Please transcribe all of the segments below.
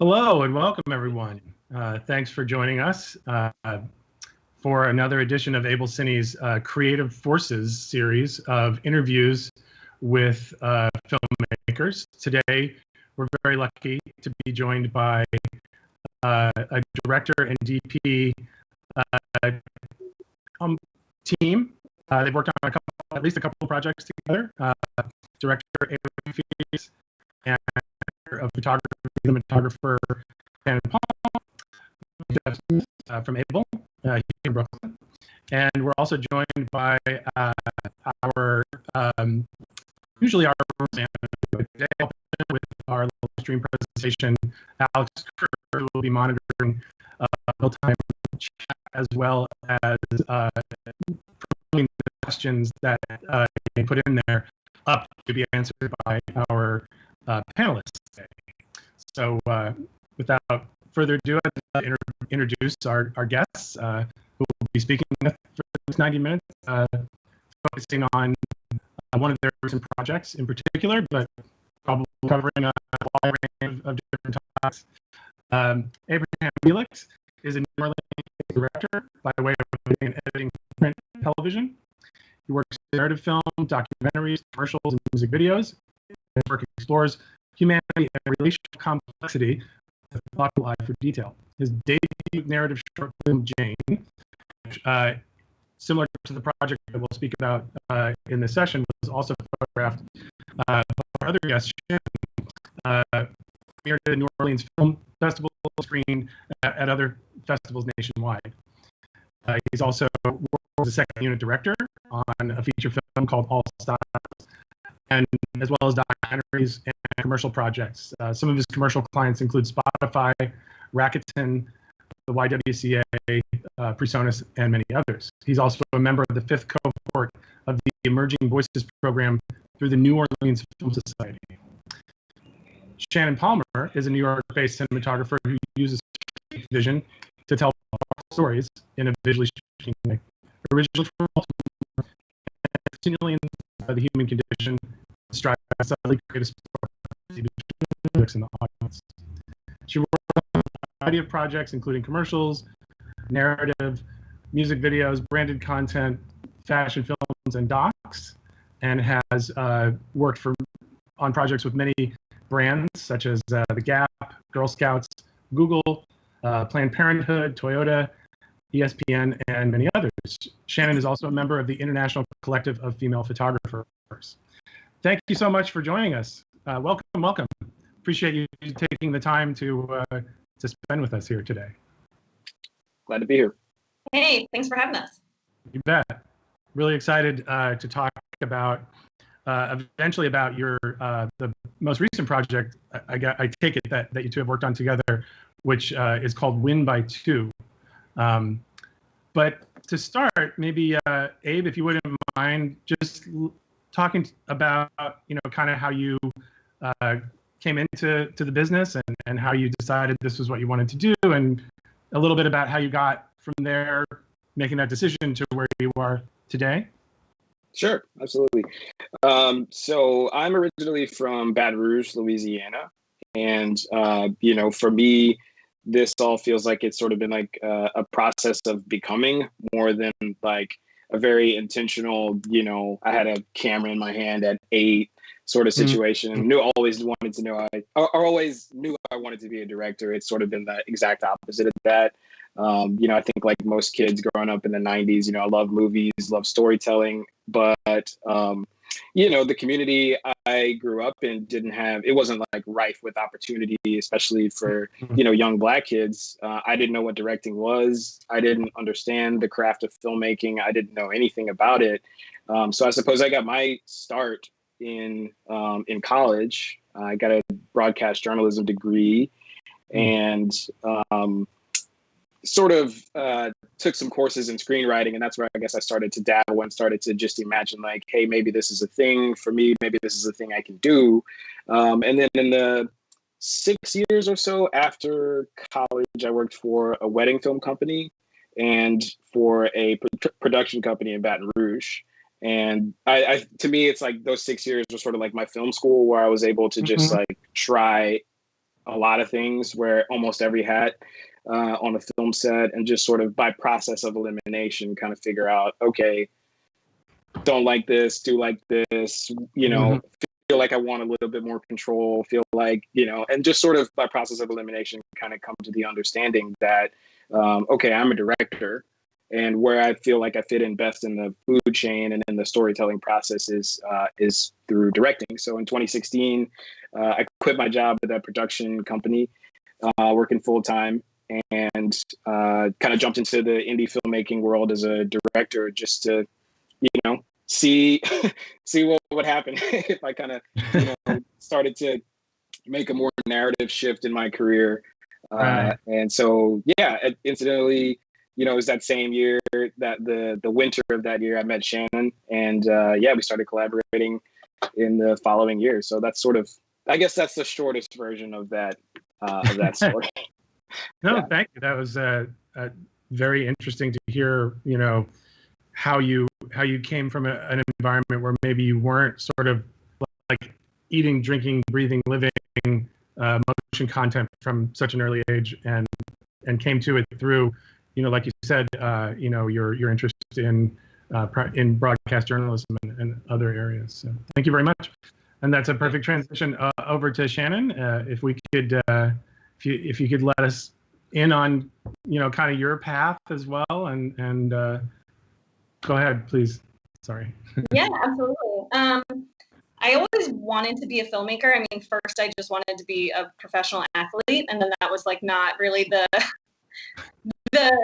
Hello and welcome, everyone. Thanks for joining us for another edition of Able Cine's Creative Forces series of interviews with filmmakers. Today, we're very lucky to be joined by a director and DP team. They've worked on at least a couple of projects together. Director Abraham Felix and of photography, cinematographer Shannon Palmer from Able here in Brooklyn. And we're also joined by our usually our today with our live stream presentation, Alex Kerr, who will be monitoring real-time chat as well as promoting the questions that you put in there up to be answered by our panelists today. So without further ado, I'd like to introduce our guests who will be speaking for the next 90 minutes, focusing on one of their recent projects in particular, but probably covering a wide range of different topics. Abraham Felix is a New Orleans director by way of editing print television. He works in narrative film, documentaries, commercials, and music videos. His work explores humanity and relational complexity with a thoughtful eye for detail. His debut narrative short film, Jane, which, similar to the project that we'll speak about in this session, was also photographed by our other guest, Shannon, premiered at the New Orleans Film Festival, screened at other festivals nationwide. He's also worked as a second unit director on a feature film called All Styles, and as well as documentaries and commercial projects. Some of his commercial clients include Spotify, Rakuten, the YWCA, Presonus, and many others. He's also a member of the fifth cohort of the Emerging Voices program through the New Orleans Film Society. Shannon Palmer is a New York-based cinematographer who uses vision to tell stories in a visually striking way. Originally from Baltimore, and continually by the human condition, strive to subtly create a sport between the audience. She worked on a variety of projects, including commercials, narrative, music videos, branded content, fashion films, and docs, and has worked on projects with many brands such as The Gap, Girl Scouts, Google, Planned Parenthood, Toyota, ESPN, and many others. Shannon is also a member of the International Collective of Female Photographers. Thank you so much for joining us. Welcome. Appreciate you taking the time to spend with us here today. Glad to be here. Hey, thanks for having us. You bet. Really excited to talk about eventually about your the most recent project. I take it that you two have worked on together, which is called Win by Two. But to start, maybe Abe, if you wouldn't mind, just talking about kind of how you came into the business and how you decided this was what you wanted to do, and a little bit about how you got from there, making that decision to where you are today. Sure, absolutely. So I'm originally from Baton Rouge, Louisiana, and for me, this all feels like it's sort of been like a process of becoming more than like a very intentional, I had a camera in my hand at 8 sort of situation. Mm-hmm. Always wanted to know, always knew I wanted to be a director. It's sort of been the exact opposite of that. I think like most kids growing up in the 90s, I love movies, love storytelling, but the community I grew up in it wasn't like rife with opportunity, especially for, young Black kids. I didn't know what directing was. I didn't understand the craft of filmmaking. I didn't know anything about it. So I suppose I got my start in college. I got a broadcast journalism degree and sort of took some courses in screenwriting, and that's where I guess I started to dabble and started to just imagine like, hey, maybe this is a thing for me. Maybe this is a thing I can do. And then in the 6 years or so after college, I worked for a wedding film company and for a production company in Baton Rouge. And I to me, it's like those 6 years were sort of like my film school, where I was able to just like try a lot of things, wear almost every hat on a film set, and just sort of by process of elimination, kind of figure out, okay, don't like this, do like this, feel like I want a little bit more control, feel like, and just sort of by process of elimination, kind of come to the understanding that, okay, I'm a director, and where I feel like I fit in best in the food chain and in the storytelling process is through directing. So in 2016, I quit my job at that production company, working full time, and kind of jumped into the indie filmmaking world as a director, just to, see what would happen if I kind of, started to make a more narrative shift in my career. Right. And so, yeah, incidentally, it was that same year, that the winter of that year, I met Shannon, and we started collaborating in the following year. So that's sort of, I guess that's the shortest version of that story. No, Yeah. thank you. That was very interesting to hear, how you came from an environment where maybe you weren't sort of like eating, drinking, breathing, living motion content from such an early age, and came to it through, like you said, your interest in broadcast journalism and other areas. So thank you very much. And that's a perfect transition over to Shannon. If we could, if you could let us in on, kind of your path as well, and go ahead, please. Sorry. Yeah, absolutely. I always wanted to be a filmmaker. I mean, first I just wanted to be a professional athlete, and then that was like not really the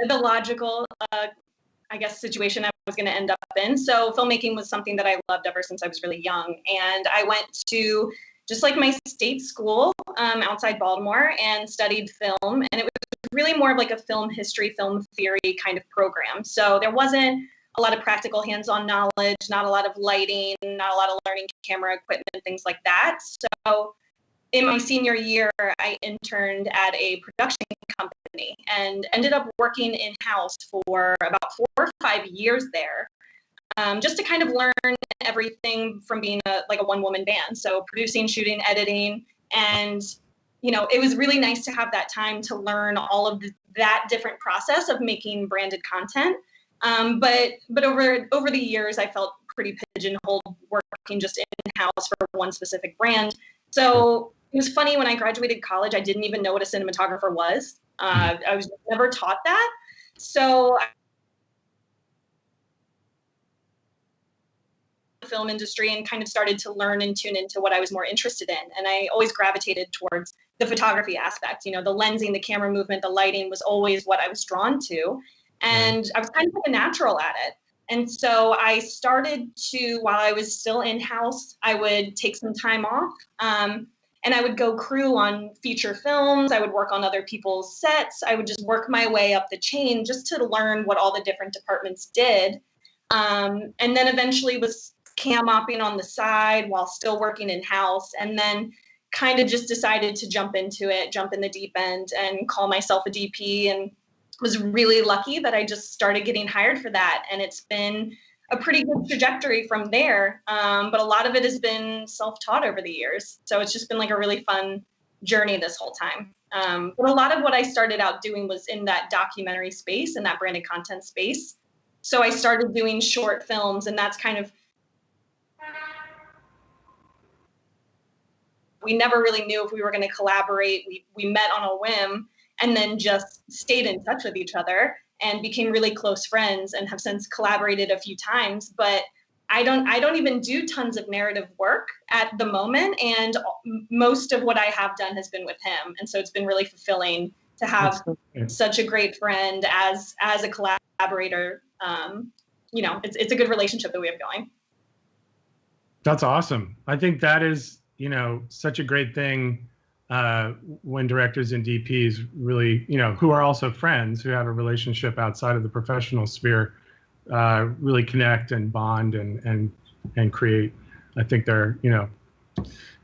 logical, I guess, situation I was going to end up in. So filmmaking was something that I loved ever since I was really young, and I went to just like my state school outside Baltimore and studied film, and it was really more of like a film history, film theory kind of program. So there wasn't a lot of practical hands-on knowledge, not a lot of lighting, not a lot of learning camera equipment, things like that. So in my senior year, I interned at a production company and ended up working in-house for about 4 or 5 years there, just to kind of learn everything from being a one-woman band. So producing, shooting, editing, and it was really nice to have that time to learn all of that different process of making branded content. But over the years, I felt pretty pigeonholed working just in-house for one specific brand. So it was funny, when I graduated college, I didn't even know what a cinematographer was. I was never taught that. So the film industry and kind of started to learn and tune into what I was more interested in. And I always gravitated towards the photography aspect. The lensing, the camera movement, the lighting was always what I was drawn to. And I was kind of like a natural at it. And so I started to, while I was still in-house, I would take some time off, and I would go crew on feature films. I would work on other people's sets. I would just work my way up the chain just to learn what all the different departments did. And then eventually was cam mopping on the side while still working in-house, and then kind of just decided to jump in the deep end and call myself a DP, and was really lucky that I just started getting hired for that. And it's been a pretty good trajectory from there. But a lot of it has been self-taught over the years. So it's just been like a really fun journey this whole time. But a lot of what I started out doing was in that documentary space and that branded content space. So I started doing short films, and that's kind of, we never really knew if we were going to collaborate. We met on a whim, and then just stayed in touch with each other and became really close friends, and have since collaborated a few times. But I don't even do tons of narrative work at the moment, and most of what I have done has been with him. And so it's been really fulfilling to have such a great friend as a collaborator. It's a good relationship that we have going. That's awesome. I think that is, such a great thing. When directors and DPs really, who are also friends, who have a relationship outside of the professional sphere, really connect and bond and create. I think they're,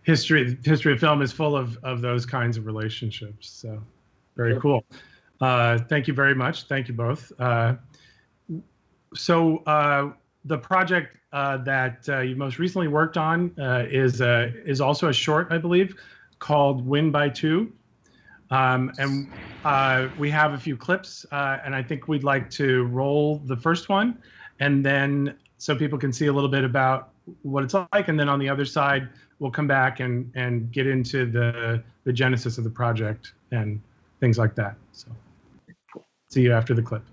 history of film is full of those kinds of relationships. So very cool. Thank you very much. Thank you both. So the project that you most recently worked on is also a short, I believe, called Win by Two. And we have a few clips, and I think we'd like to roll the first one, and then so people can see a little bit about what it's like, and then on the other side, we'll come back and get into the genesis of the project and things like that. So see you after the clip.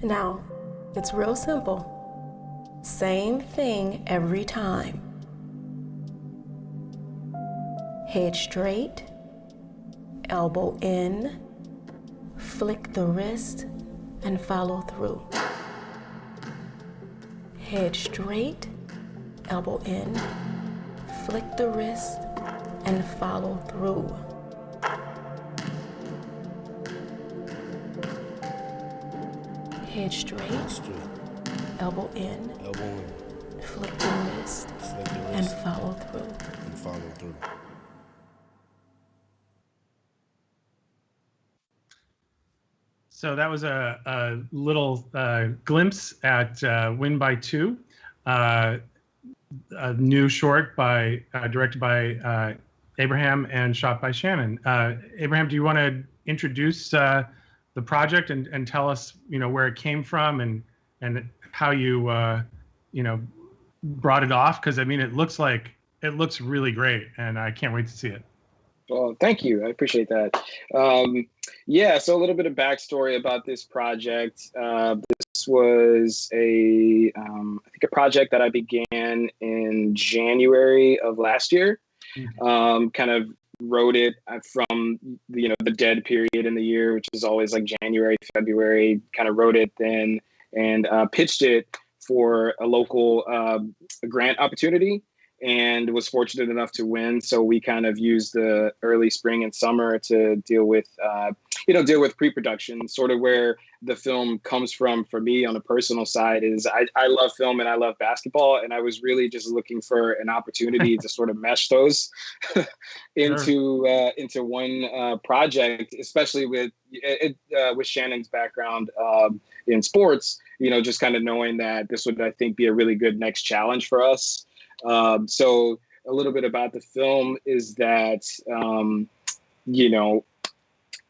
Now, it's real simple. Same thing every time. Head straight, elbow in, flick the wrist, and follow through. Head straight, elbow in, flick the wrist, and follow through. Head straight, elbow in, flick the wrist, and follow through. So that was a little glimpse at Win by Two, a new short directed by Abraham and shot by Shannon. Abraham, do you want to introduce the project and tell us, where it came from and how you, brought it off? Because I mean, it looks really great, and I can't wait to see it. Well, thank you. I appreciate that. So a little bit of backstory about this project. This was I think a project that I began in January of last year. Kind of wrote it from the dead period in the year, which is always like January, February. Kind of wrote it then and pitched it for a local grant opportunity, and was fortunate enough to win. So we kind of used the early spring and summer to deal with pre-production. Sort of where the film comes from for me on a personal side is I love film and I love basketball, and I was really just looking for an opportunity to sort of mesh those into one project, especially with Shannon's background in sports. Just kind of knowing that this would, I think, be a really good next challenge for us. So a little bit about the film is that,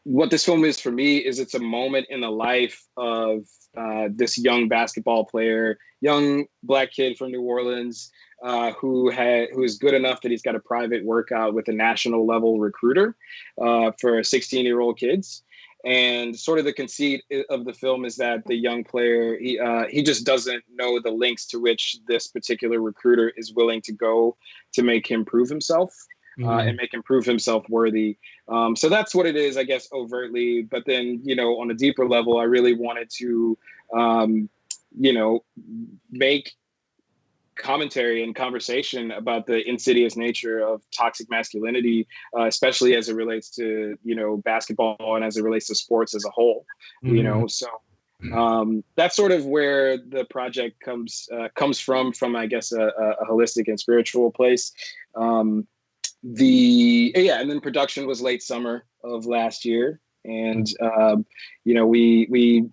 what this film is for me is it's a moment in the life of this young basketball player, young Black kid from New Orleans, who is good enough that he's got a private workout with a national level recruiter for 16-year-old kids. And sort of the conceit of the film is that the young player, he just doesn't know the lengths to which this particular recruiter is willing to go to make him prove himself and make him prove himself worthy. So that's what it is, I guess, overtly. But then, on a deeper level, I really wanted to, make commentary and conversation about the insidious nature of toxic masculinity, especially as it relates to, basketball and as it relates to sports as a whole, so that's sort of where the project comes from, I guess, a holistic and spiritual place. And then production was late summer of last year. And, we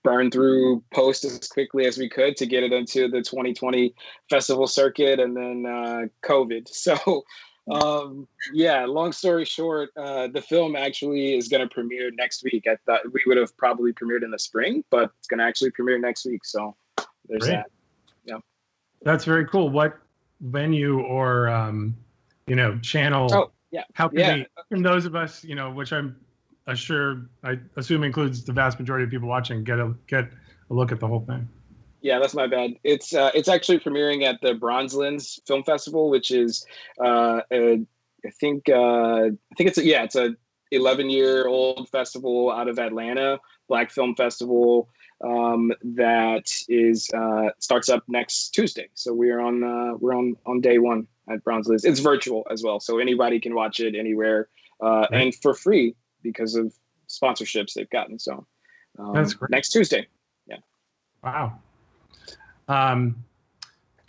burned through post as quickly as we could to get it into the 2020 festival circuit, and then COVID. So, long story short, the film actually is going to premiere next week. I thought we would have probably premiered in the spring, but it's going to actually premiere next week. So there's Great. that. Yeah. That's very cool. What venue or, channel? Oh, yeah. How can those of us, which I assume includes the vast majority of people watching, get a look at the whole thing? Yeah, that's my bad. It's actually premiering at the Bronzelands Film Festival, which is I think it's a 11-year-old festival out of Atlanta, Black Film Festival, that is starts up next Tuesday. So we're on day one at Bronzelands. It's virtual as well, so anybody can watch it anywhere and for free, because of sponsorships they've gotten. So that's great. Next Tuesday. Yeah. Wow. Can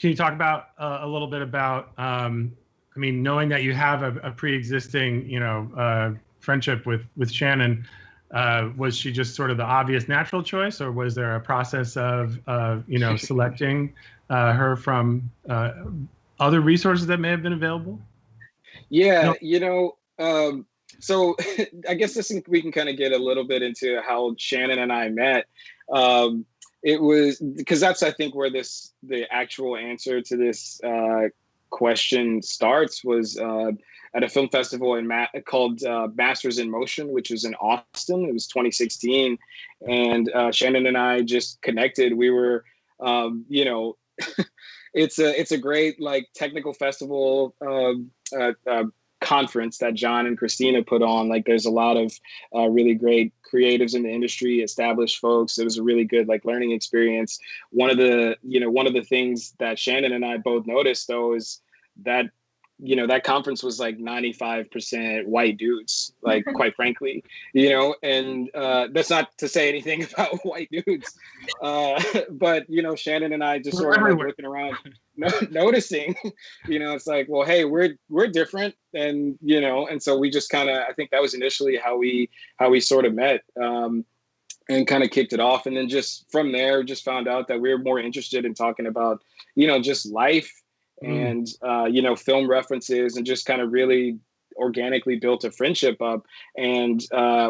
you talk about a little bit about, knowing that you have a pre-existing, friendship with Shannon, Was she just sort of the obvious natural choice, or was there a process of selecting her from other resources that may have been available? Yeah, No. so I guess we can kind of get a little bit into how Shannon and I met. It was because that's, I think, where the actual answer to this question starts was at a film festival called Masters in Motion, which was in Austin. It was 2016, and Shannon and I just connected. We were, it's a great like technical festival conference that John and Christina put on. Like, there's a lot of really great creatives in the industry, established folks. It was a really good like learning experience. One of the things that Shannon and I both noticed though is that that conference was like 95% white dudes, like quite frankly, and that's not to say anything about white dudes, but Shannon and I just sort of like looking around, noticing, it's like, well, hey, we're different, and and so we just kind of, I think that was initially how we sort of met, and kind of kicked it off, and then just from there, just found out that we were more interested in talking about just life. And, film references, and just kind of really organically built a friendship up. And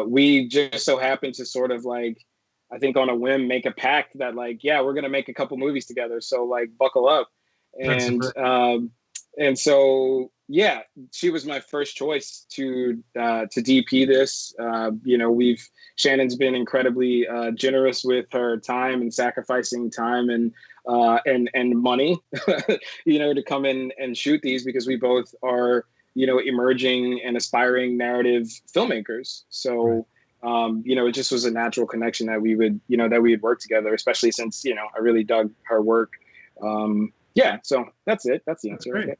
we just so happened to sort of like, I think on a whim, make a pact that like, yeah, we're going to make a couple movies together. So like, buckle up. And so, yeah, she was my first choice to DP this. Shannon's been incredibly generous with her time and sacrificing time and money, to come in and shoot these, because we both are, emerging and aspiring narrative filmmakers. So, it just was a natural connection that we would work together, especially since, I really dug her work. So that's it. That's the answer. Great.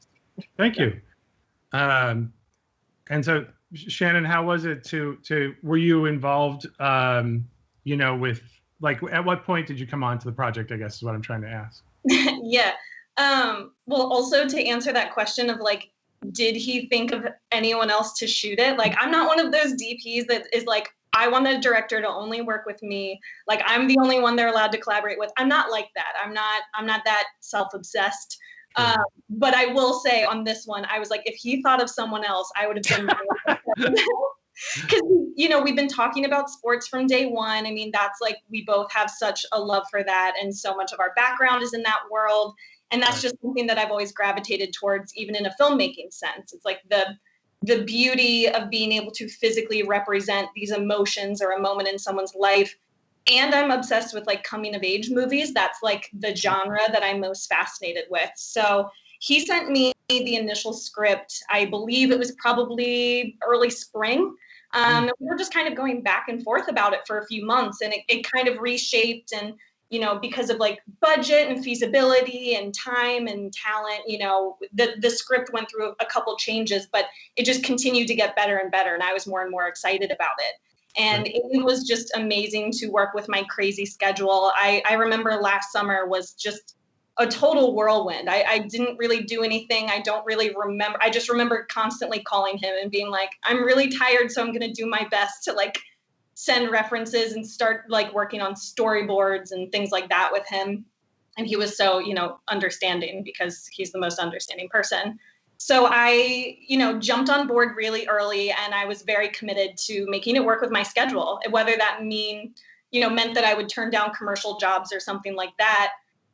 Thank you. And so, Shannon, how was it were you involved, with, like, at what point did you come on to the project, I guess is what I'm trying to ask. Yeah. Well, also to answer that question of like, did he think of anyone else to shoot it? Like, I'm not one of those DPs that is like, I want the director to only work with me. Like, I'm the only one they're allowed to collaborate with. I'm not like that. I'm not that self-obsessed. Sure. But I will say on this one, I was like, if he thought of someone else, I would have been because, we've been talking about sports from day one. I mean, that's like, we both have such a love for that. And so much of our background is in that world. And that's just something that I've always gravitated towards, even in a filmmaking sense. It's like the beauty of being able to physically represent these emotions or a moment in someone's life. And I'm obsessed with like coming of age movies. That's like the genre that I'm most fascinated with. So he sent me the initial script. I believe it was probably early spring. We were just kind of going back and forth about it for a few months, and it kind of reshaped, and, because of like budget and feasibility and time and talent, the script went through a couple changes, but it just continued to get better and better. And I was more and more excited about it. And it was just amazing to work with my crazy schedule. I remember last summer was just a total whirlwind. I didn't really do anything. I don't really remember. I just remember constantly calling him and being like, I'm really tired, so I'm going to do my best to like send references and start like working on storyboards and things like that with him. And he was so, understanding, because he's the most understanding person. So I, jumped on board really early, and I was very committed to making it work with my schedule, whether that meant that I would turn down commercial jobs or something like that.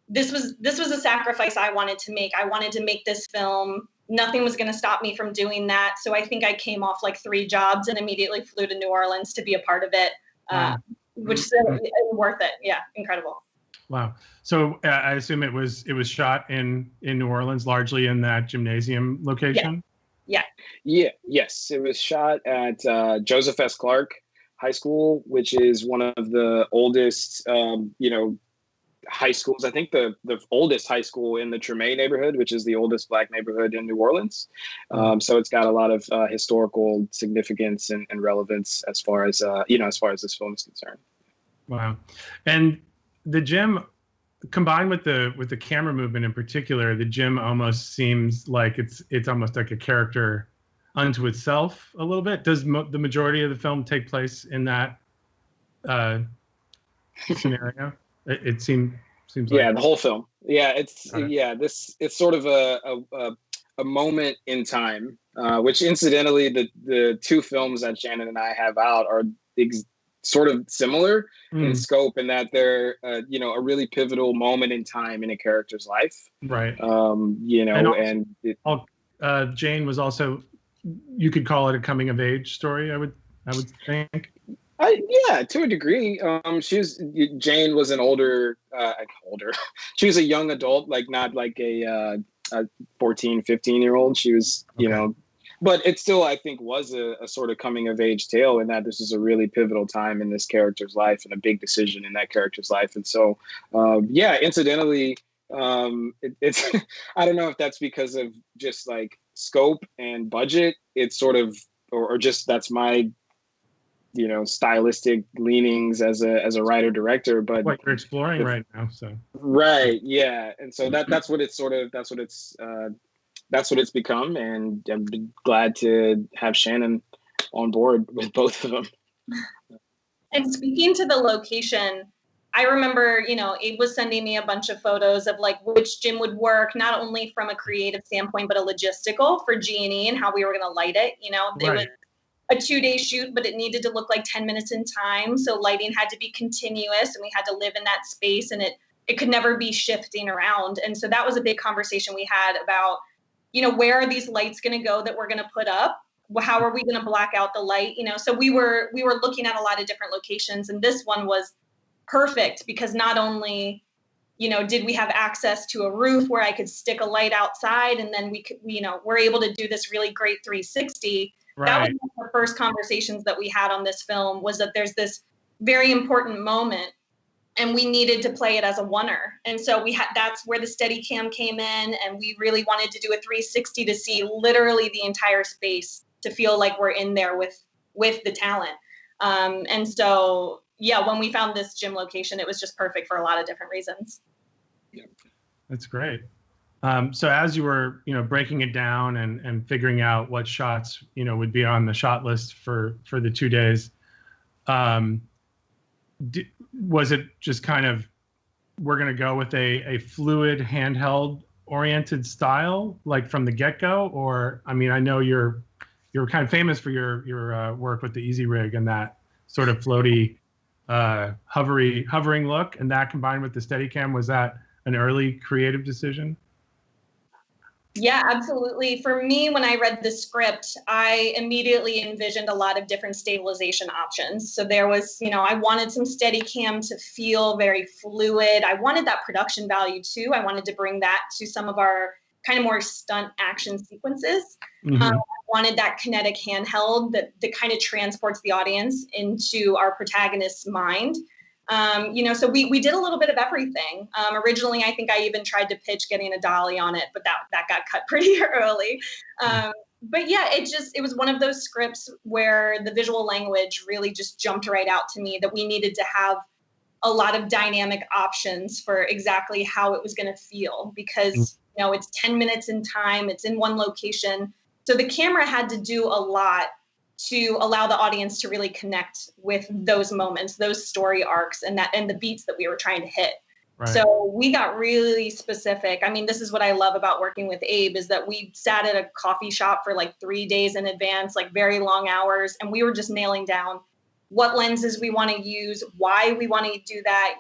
This was a sacrifice I wanted to make. I wanted to make this film. Nothing was going to stop me from doing that. So I think I came off like 3 jobs and immediately flew to New Orleans to be a part of it, which is worth it. Yeah, incredible. Wow. So I assume it was shot in New Orleans, largely in that gymnasium location? Yeah. Yes, it was shot at Joseph S. Clark High School, which is one of the oldest, high schools. I think the oldest high school in the Treme neighborhood, which is the oldest Black neighborhood in New Orleans. So it's got a lot of historical significance and relevance as far as this film is concerned. Wow. And the gym, combined with the camera movement in particular, the gym almost seems like it's almost like a character unto itself a little bit. Does the majority of the film take place in that scenario. It seems like. Yeah, the whole film. Yeah, it's Got it. it's sort of a moment in time, which incidentally the two films that Shannon and I have out are sort of similar in scope, in that they're a really pivotal moment in time in a character's life. Right. Jane was also, you could call it a coming of age story, I would think. Yeah, to a degree. Jane was an older. She was a young adult, like not like a 14, 15-year-old. She was, but it still, I think, was a sort of coming of age tale, in that this is a really pivotal time in this character's life and a big decision in that character's life. And so, incidentally, it's I don't know if that's because of just like scope and budget. It's sort of, or just that's my stylistic leanings as a writer director, but what you're exploring right now. So right, yeah, and so that's what it's become, and I'm glad to have Shannon on board with both of them. And speaking to the location, I remember, Abe was sending me a bunch of photos of like which gym would work, not only from a creative standpoint, but a logistical for G&E and how we were going to light it. It was a 2-day shoot, but it needed to look like 10 minutes in time. So lighting had to be continuous, and we had to live in that space, and it could never be shifting around. And so that was a big conversation we had about, where are these lights going to go that we're going to put up? How are we going to black out the light? So we were looking at a lot of different locations, and this one was perfect because not only, did we have access to a roof where I could stick a light outside, and then we could, we're able to do this really great 360. Right. That was one of the first conversations that we had on this film, was that there's this very important moment and we needed to play it as a oneer. And so that's where the Steadicam came in, and we really wanted to do a 360 to see literally the entire space, to feel like we're in there with the talent. And so, when we found this gym location, it was just perfect for a lot of different reasons. Yeah. That's great. So as you were, breaking it down and figuring out what shots, would be on the shot list for the 2 days, was it just kind of, we're going to go with a fluid handheld oriented style, like from the get-go? Or, I mean, I know you're kind of famous for your work with the Easy Rig and that sort of floaty, hovering look, and that combined with the Steadicam, was that an early creative decision? Yeah, absolutely. For me, when I read the script, I immediately envisioned a lot of different stabilization options. So there was, I wanted some Steadicam to feel very fluid. I wanted that production value too. I wanted to bring that to some of our kind of more stunt action sequences. I wanted that kinetic handheld that kind of transports the audience into our protagonist's mind. So we did a little bit of everything. Originally, I think I even tried to pitch getting a dolly on it, but that got cut pretty early. But yeah, it was one of those scripts where the visual language really just jumped right out to me, that we needed to have a lot of dynamic options for exactly how it was going to feel, because, it's 10 minutes in time, it's in one location. So the camera had to do a lot to allow the audience to really connect with those moments, those story arcs, and the beats that we were trying to hit. Right. So we got really specific. I mean, this is what I love about working with Abe, is that we sat at a coffee shop for like 3 days in advance, like very long hours, and we were just nailing down what lenses we want to use, why we want to do that.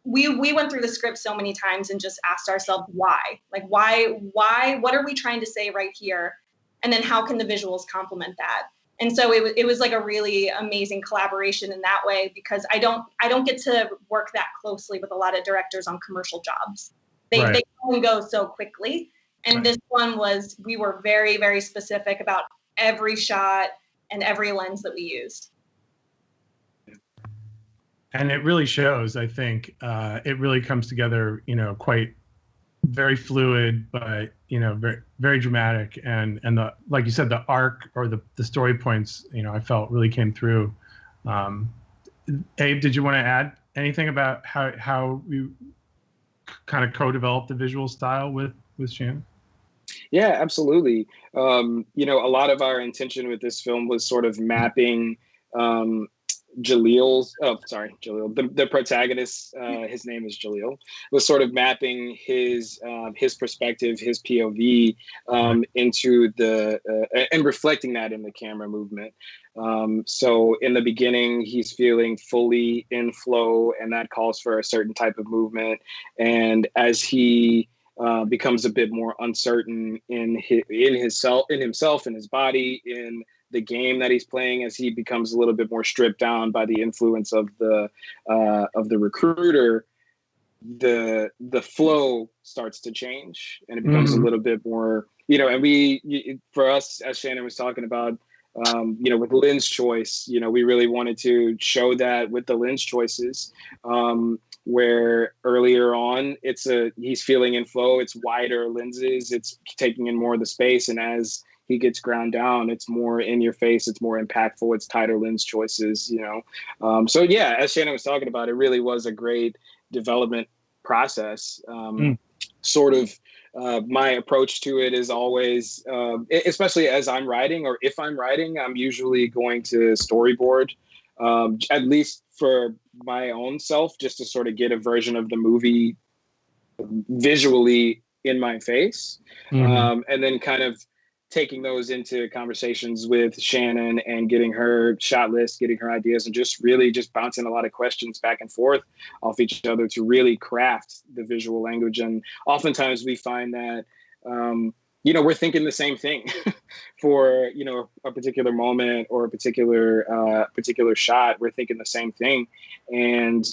We went through the script so many times and just asked ourselves why, what are we trying to say right here? And then how can the visuals complement that? And so it was like a really amazing collaboration in that way, because I don't get to work that closely with a lot of directors on commercial jobs. They come and go so quickly. And this one we were very, very specific about every shot and every lens that we used. And it really shows, I think. It really comes together, quite very fluid, but very, very dramatic, and the, like you said, the arc or the story points, I felt really came through. Abe, did you want to add anything about how you kind of co-developed the visual style with Shannon? Yeah, absolutely. A lot of our intention with this film was sort of mapping the protagonist, his name is Jaleel, was sort of mapping his perspective, his POV, into and reflecting that in the camera movement. So in the beginning, he's feeling fully in flow, and that calls for a certain type of movement. And as he becomes a bit more uncertain in himself, in his body, in the game that he's playing, as he becomes a little bit more stripped down by the influence of the recruiter, the flow starts to change, and it becomes a little bit more, and for us, as Shannon was talking about, with lens choice, we really wanted to show that with the lens choices, where earlier on he's feeling in flow, it's wider lenses, it's taking in more of the space, and as he gets ground down, it's more in your face, it's more impactful, it's tighter lens choices, So yeah, as Shannon was talking about, it really was a great development process. Sort of my approach to it is always, especially as I'm writing, or if I'm writing, I'm usually going to storyboard, at least for my own self, just to sort of get a version of the movie visually in my face. And then kind of taking those into conversations with Shannon and getting her shot list, getting her ideas, and just really just bouncing a lot of questions back and forth off each other to really craft the visual language. And oftentimes we find that, we're thinking the same thing for, a particular moment or a particular shot. We're thinking the same thing. And,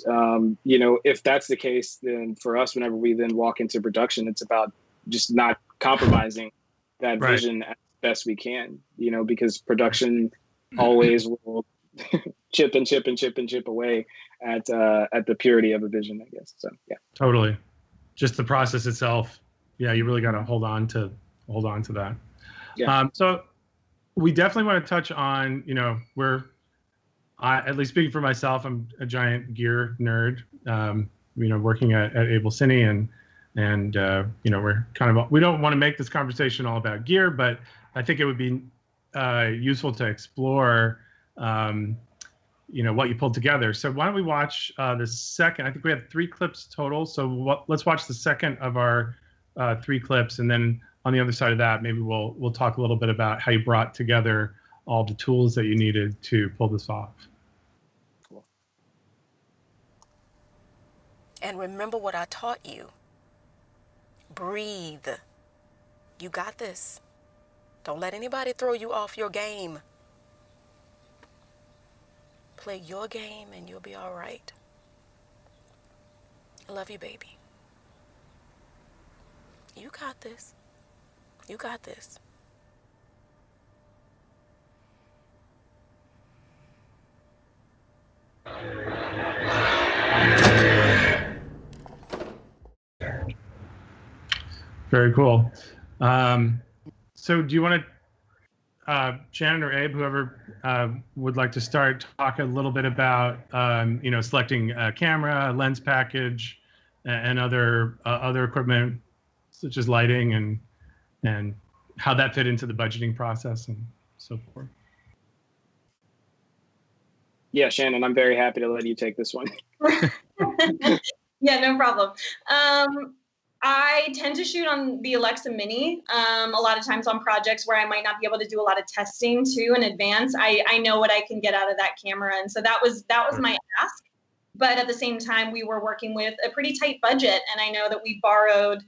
if that's the case, then for us, whenever we then walk into production, it's about just not compromising that vision as best we can, because production always will chip away at the purity of a vision, I guess. So yeah. Totally. Just the process itself. Yeah, you really got to hold on to that. Yeah. So we definitely want to touch on, at least speaking for myself, I'm a giant gear nerd, working at Able Cine, and we're kind of, we don't want to make this conversation all about gear, but I think it would be useful to explore, what you pulled together. So why don't we watch the second? I think we have 3 clips total. So let's watch the second of our 3 clips, and then on the other side of that, maybe we'll talk a little bit about how you brought together all the tools that you needed to pull this off. Cool. And remember what I taught you. Breathe. You got this. Don't let anybody throw you off your game. Play your game and you'll be all right. I love you, baby. You got this. You got this. Very cool. So do you want to, Shannon or Abe, whoever would like to start, talk a little bit about, selecting a camera, lens package, and other equipment, such as lighting, and how that fit into the budgeting process and so forth? Yeah, Shannon, I'm very happy to let you take this one. Yeah, no problem. I tend to shoot on the Alexa Mini a lot of times on projects where I might not be able to do a lot of testing too in advance. I know what I can get out of that camera, and so that was my ask. But at the same time, we were working with a pretty tight budget, and I know that we borrowed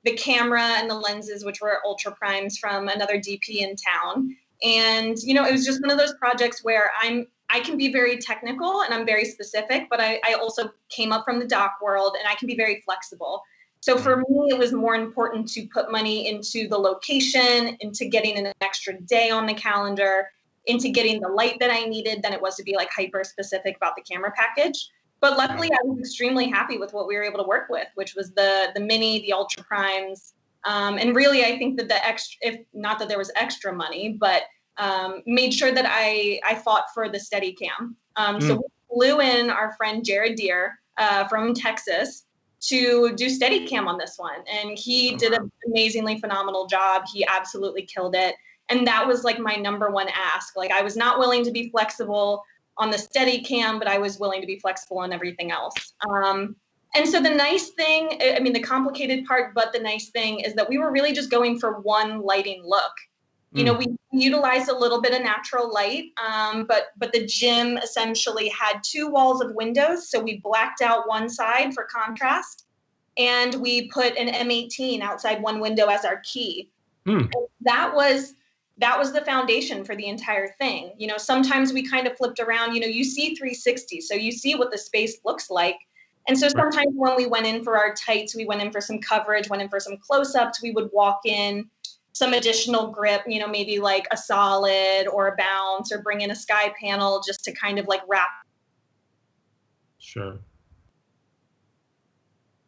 the camera and the lenses, which were ultra primes, from another DP in town. And it was just one of those projects where I can be very technical and I'm very specific, but I also came up from the doc world and I can be very flexible. So for me, it was more important to put money into the location, into getting an extra day on the calendar, into getting the light that I needed than it was to be like hyper specific about the camera package. But luckily, I was extremely happy with what we were able to work with, which was the Mini, the Ultra Primes. And really, I think that the extra, if not that there was extra money, but made sure that I fought for the Steadicam. So we flew in our friend Jared Deere from Texas to do Steadicam on this one. And he did an amazingly phenomenal job. He absolutely killed it. And that was like my number one ask. Like, I was not willing to be flexible on the steady cam, but I was willing to be flexible on everything else. And so the nice thing, I mean, the complicated part, but the nice thing is that we were really just going for one lighting look. You know, we utilized a little bit of natural light, but the gym essentially had 2 walls of windows. So we blacked out one side for contrast, and we put an M18 outside one window as our key. That was the foundation for the entire thing. You know, sometimes we kind of flipped around, you know, you see 360, so you see what the space looks like. And so sometimes when we went in for our tights, we went in for some coverage, went in for some close-ups, we would walk in some additional grip, you know, maybe like a solid or a bounce, or bring in a sky panel just to kind of like wrap. Sure.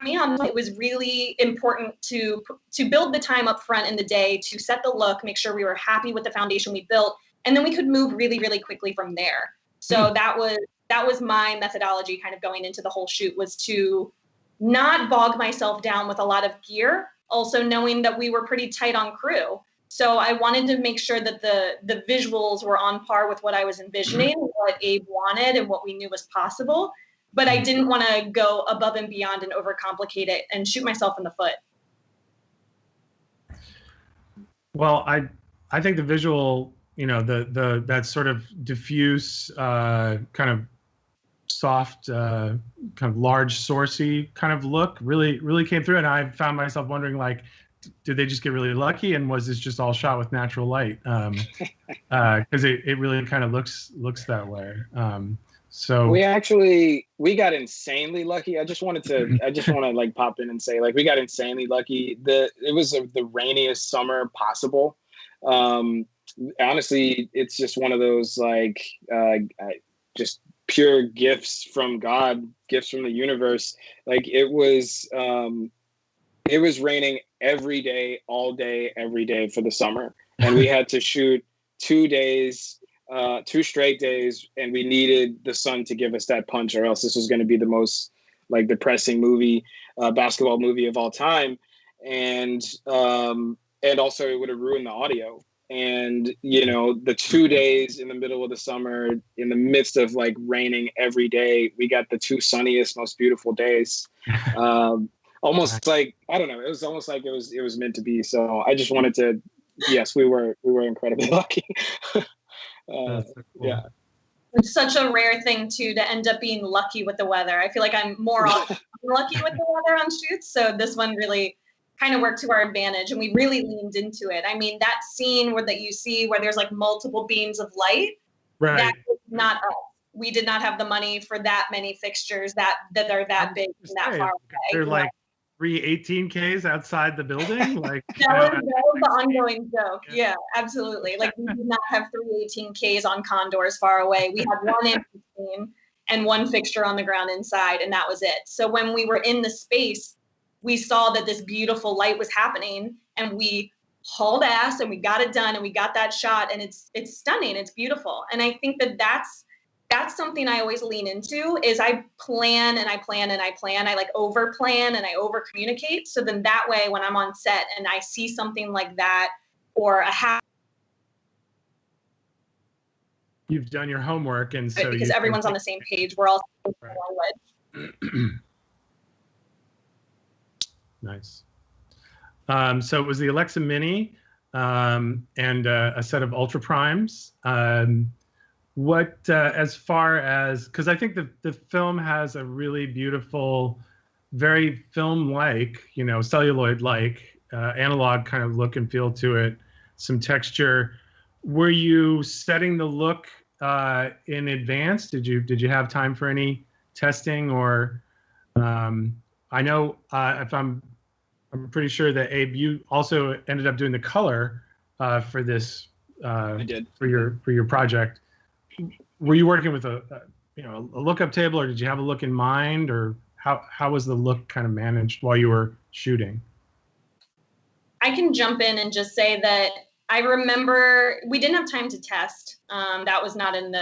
It was really important to build the time up front in the day, to set the look, make sure we were happy with the foundation we built, and then we could move really, really quickly from there. So that was my methodology kind of going into the whole shoot, was to not bog myself down with a lot of gear, also knowing that we were pretty tight on crew. So I wanted to make sure that the visuals were on par with what I was envisioning, what Abe wanted, and what we knew was possible. But I didn't want to go above and beyond and overcomplicate it and shoot myself in the foot. Well, I think the visual, you know, the that sort of diffuse, kind of soft, kind of large sourcey kind of look really came through, and I found myself wondering, like, did they just get really lucky, and was this just all shot with natural light? Because it really kind of looks that way. So we got insanely lucky. I just want to like pop in and say, like, we got insanely lucky. It was the rainiest summer possible. Honestly, it's just one of those, like, just pure gifts from God, gifts from the universe. Like, it was raining every day, all day, every day for the summer, and we had to shoot 2 days. 2 straight days, and we needed the sun to give us that punch, or else this was going to be the most, like, depressing basketball movie of all time, and also it would have ruined the audio. And, you know, the 2 days in the middle of the summer, in the midst of, like, raining every day, we got the 2 sunniest, most beautiful days. Almost like, I don't know, it was almost like it was meant to be. So I just wanted to, yes, we were incredibly lucky. so cool. Yeah, It's such a rare thing too to end up being lucky with the weather. I feel like I'm more often lucky with the weather on shoots, so this one really kind of worked to our advantage, and we really leaned into it. I mean, that scene that you see where there's like multiple beams of light, right, that was not us. We did not have the money for that many fixtures that are that big and that far away. They're like 3 18Ks outside the building, like that was the ongoing joke. Yeah, absolutely. Like, we did not have 3 18Ks on condors far away. We had one in between and one fixture on the ground inside, and that was it. So when we were in the space, we saw that this beautiful light was happening, and we hauled ass and we got it done, and we got that shot, and it's stunning. It's beautiful. And I think that's something I always lean into, is I plan and I plan and I plan. I like over plan and I over communicate. So then that way, when I'm on set and I see something like that, or a half, you've done your homework, and so because everyone's on the same page, we're all right. language. Nice. So it was the Alexa Mini and a set of Ultra Primes. What, as far as, because I think the film has a really beautiful, very film-like, you know, celluloid-like, analog kind of look and feel to it, some texture. Were you setting the look in advance? Did you have time for any testing, or I know I'm pretty sure that Abe, you also ended up doing the color for this. I did. For your project. Were you working with a lookup table, or did you have a look in mind, or how was the look kind of managed while you were shooting? I can jump in and just say that I remember we didn't have time to test. That was not an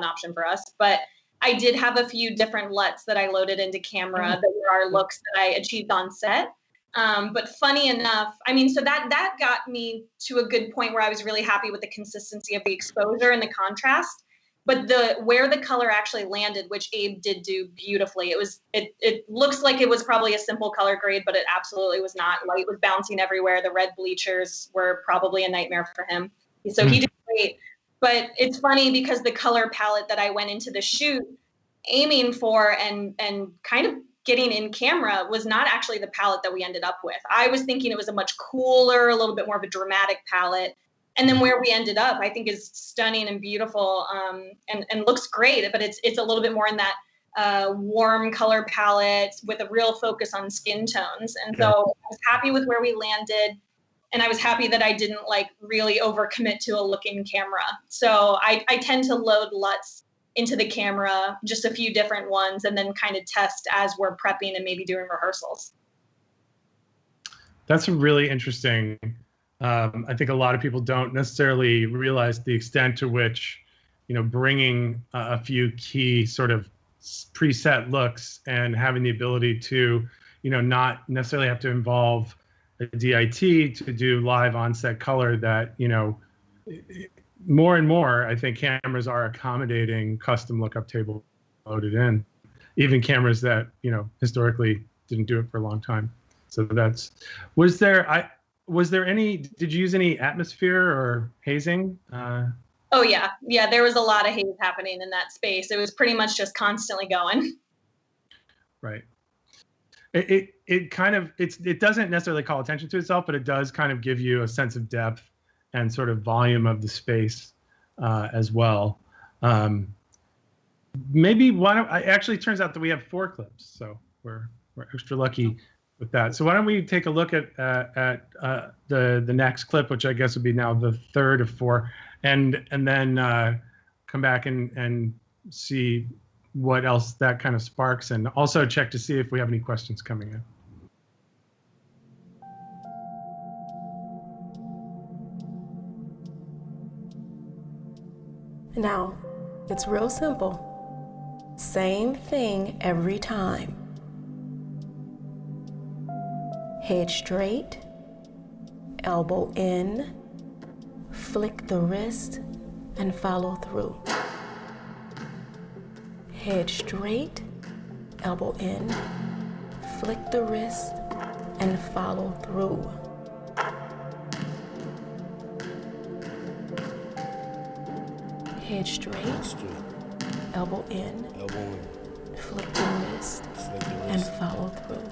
option for us, but I did have a few different LUTs that I loaded into camera that were our looks that I achieved on set. But funny enough, I mean, so that got me to a good point where I was really happy with the consistency of the exposure and the contrast. but where the color actually landed, which Abe did do beautifully, it looks like it was probably a simple color grade, but it absolutely was not. Light was bouncing everywhere. The red bleachers were probably a nightmare for him. So he did great. But it's funny because the color palette that I went into the shoot aiming for and kind of getting in camera was not actually the palette that we ended up with. I was thinking it was a much cooler, a little bit more of a dramatic palette. And then where we ended up, I think, is stunning and beautiful, and looks great. But it's a little bit more in that warm color palette with a real focus on skin tones. And so I was happy with where we landed, and I was happy that I didn't like really overcommit to a looking camera. So I tend to load LUTs into the camera, just a few different ones, and then kind of test as we're prepping and maybe doing rehearsals. That's really interesting. I think a lot of people don't necessarily realize the extent to which, bringing a few key sort of preset looks and having the ability to, not necessarily have to involve a DIT to do live on-set color that, more and more, I think cameras are accommodating custom lookup table loaded in, even cameras that, historically didn't do it for a long time. So did you use any atmosphere or hazing? Oh yeah. There was a lot of haze happening in that space. It was pretty much just constantly going. Right. It doesn't necessarily call attention to itself, but it does kind of give you a sense of depth and sort of volume of the space as well. Maybe actually it turns out that we have 4 clips, so we're extra lucky with that. So why don't we take a look at the next clip, which I guess would be now the 3rd of 4, and then come back and see what else that kind of sparks, and also check to see if we have any questions coming in. Now, it's real simple. Same thing every time. Head straight, elbow in, flick the wrist, and follow through. Head straight, elbow in, flick the wrist, and follow through. Head straight, elbow in, flick the wrist, and follow through.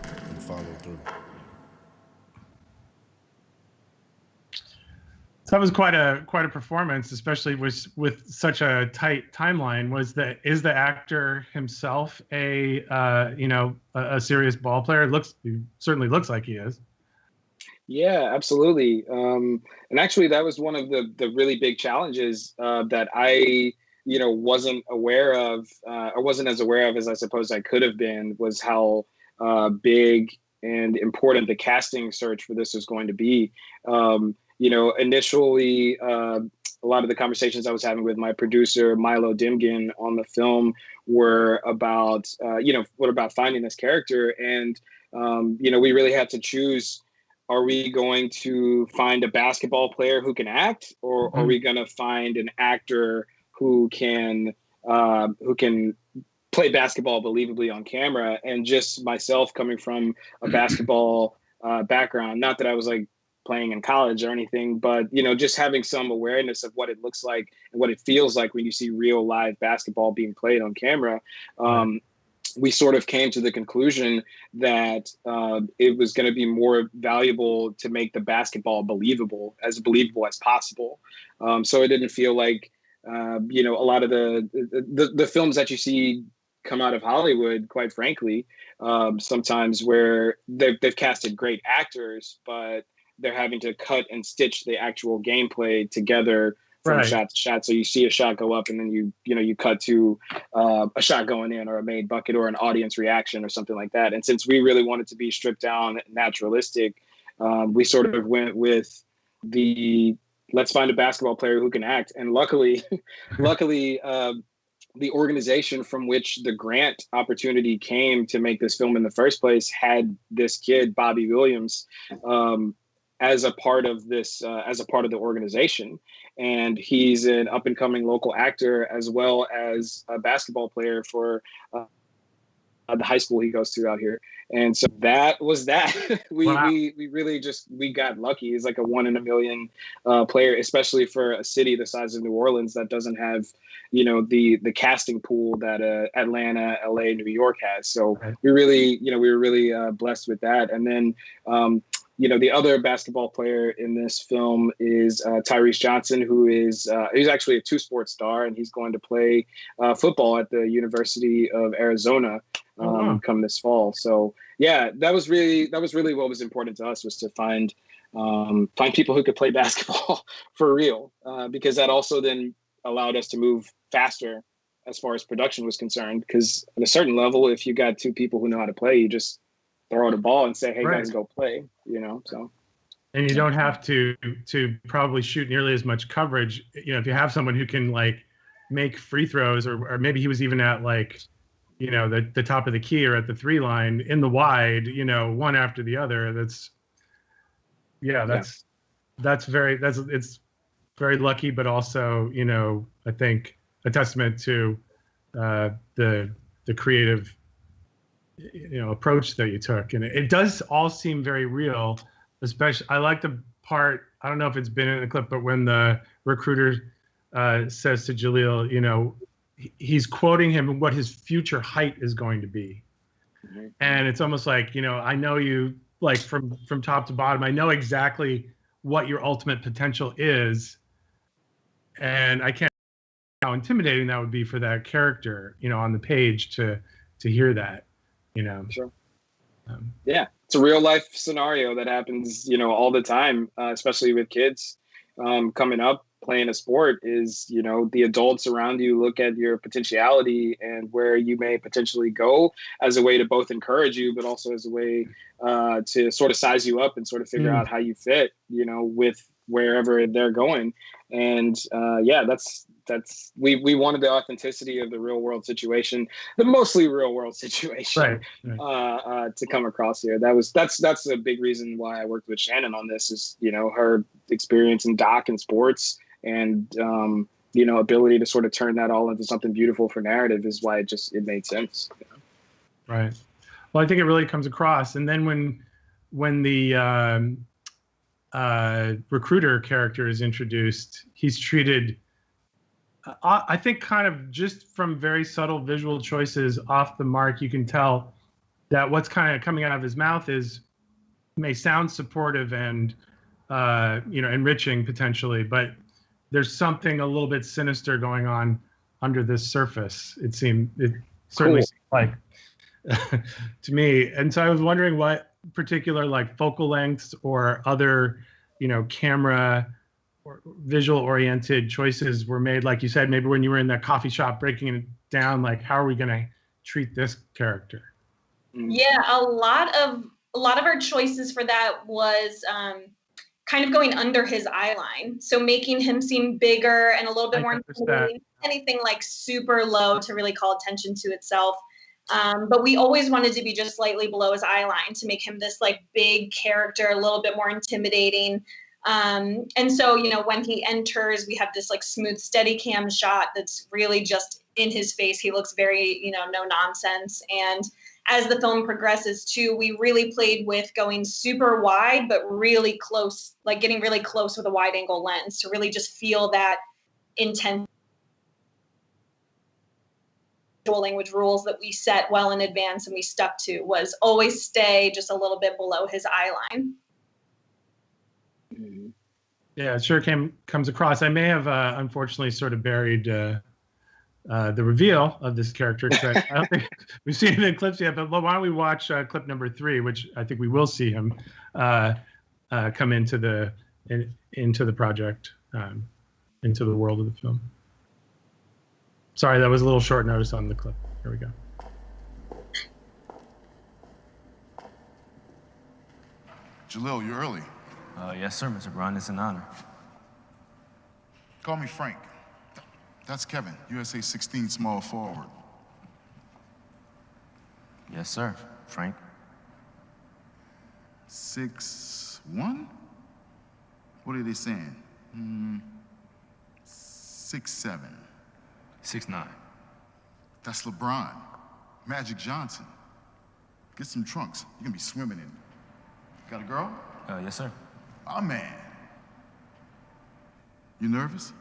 So that was quite a performance, especially with such a tight timeline. Is the actor himself a serious ball player? He certainly looks like he is. Yeah, absolutely. And actually, that was one of the really big challenges that I wasn't aware of, or wasn't as aware of as I suppose I could have been, was how big and important the casting search for this was going to be. Initially, a lot of the conversations I was having with my producer, Milo Dimgin, on the film were about, what about finding this character? And, we really had to choose, are we going to find a basketball player who can act, or are we going to find an actor who can play basketball believably on camera? And just myself coming from a basketball background, not that I was like playing in college or anything, but just having some awareness of what it looks like and what it feels like when you see real live basketball being played on camera. We sort of came to the conclusion that it was going to be more valuable to make the basketball believable as possible. So it didn't feel like, a lot of the films that you see come out of Hollywood, quite frankly, sometimes where they've casted great actors, but they're having to cut and stitch the actual gameplay together from shot to shot. So you see a shot go up and then you cut to a shot going in, or a made bucket, or an audience reaction, or something like that. And since we really wanted to be stripped down, naturalistic, we sort of went with let's find a basketball player who can act. And luckily, the organization from which the grant opportunity came to make this film in the first place had this kid, Bobby Williams, as a part of this, as a part of the organization. And he's an up and coming local actor as well as a basketball player for the high school he goes to out here. And so that was that. Wow. we really just, we got lucky. He's like a 1 in a million player, especially for a city the size of New Orleans that doesn't have, you know, the casting pool that Atlanta, LA, New York has. So Right. we really, you know, we were really blessed with that. And then, you know, the other basketball player in this film is Tyrese Johnson, who is he's actually a two-sport star, and he's going to play football at the University of Arizona wow. come this fall. So yeah, that was really what was important to us, was to find people who could play basketball for real, because that also then allowed us to move faster as far as production was concerned. Because at a certain level, if you got two people who know how to play, you just throw the ball and say, "Hey Right. guys, go play," you know. So, And you don't have to probably shoot nearly as much coverage. You know, if you have someone who can like make free throws, or maybe he was even at like, you know, the top of the key or at the 3 line in the wide, you know, one after the other. It's very lucky, but also, you know, I think a testament to the creative, you know, approach that you took. And it does all seem very real. Especially, I like the part, I don't know if it's been in the clip, but when the recruiter says to Jaleel, you know, he's quoting him what his future height is going to be. mm-hmm. And it's almost like, you know, I know you like from top to bottom. I know exactly what your ultimate potential is. And I can't how intimidating that would be for that character, you know, on the page to hear that, you know. Sure. Yeah, it's a real life scenario that happens, you know, all the time, especially with kids coming up playing a sport. Is, you know, the adults around you look at your potentiality and where you may potentially go as a way to both encourage you, but also as a way to sort of size you up and sort of figure out how you fit, you know, with wherever they're going. And yeah, that's we wanted the authenticity of the real world situation, the mostly real world situation, right. to come across here. That's a big reason why I worked with Shannon on this, is, you know, her experience in doc and sports, and you know, ability to sort of turn that all into something beautiful for narrative is why it made sense. You know? Right. Well, I think it really comes across. And then when the recruiter character is introduced, he's treated, I think, kind of just from very subtle visual choices off the mark, you can tell that what's kind of coming out of his mouth may sound supportive and you know, enriching potentially, but there's something a little bit sinister going on under this surface. It certainly seemed like to me. And so I was wondering what particular like focal lengths or other, you know, camera or visual oriented choices were made. Like you said, maybe when you were in that coffee shop breaking it down, like, how are we going to treat this character? Yeah, a lot of our choices for that was kind of going under his eye line. So making him seem bigger and a little bit more intimidating, anything like super low to really call attention to itself. But we always wanted to be just slightly below his eye line to make him this like big character, a little bit more intimidating. And so, you know, when he enters, we have this like smooth steady cam shot that's really just in his face. He looks very, you know, no nonsense. And as the film progresses too, we really played with going super wide, but really close, like getting really close with a wide angle lens to really just feel that intense language rules that we set well in advance and we stuck to, was always stay just a little bit below his eye line. Yeah, it sure comes across. I may have unfortunately sort of buried the reveal of this character, because I don't think we've seen it in clips yet. But why don't we watch clip number 3, which I think we will see him come into the project, into the world of the film. Sorry, that was a little short notice on the clip. Here we go. Jaleel, you're early. Yes, sir, Mr. Brown. It's an honor. Call me Frank. That's Kevin, USA 16 small forward. Yes, sir, Frank. 6'1"? What are they saying? 6'7". 6'9". That's LeBron. Magic Johnson. Get some trunks. You're gonna be swimming in it. Got a girl? Yes, sir. Oh, man. You nervous?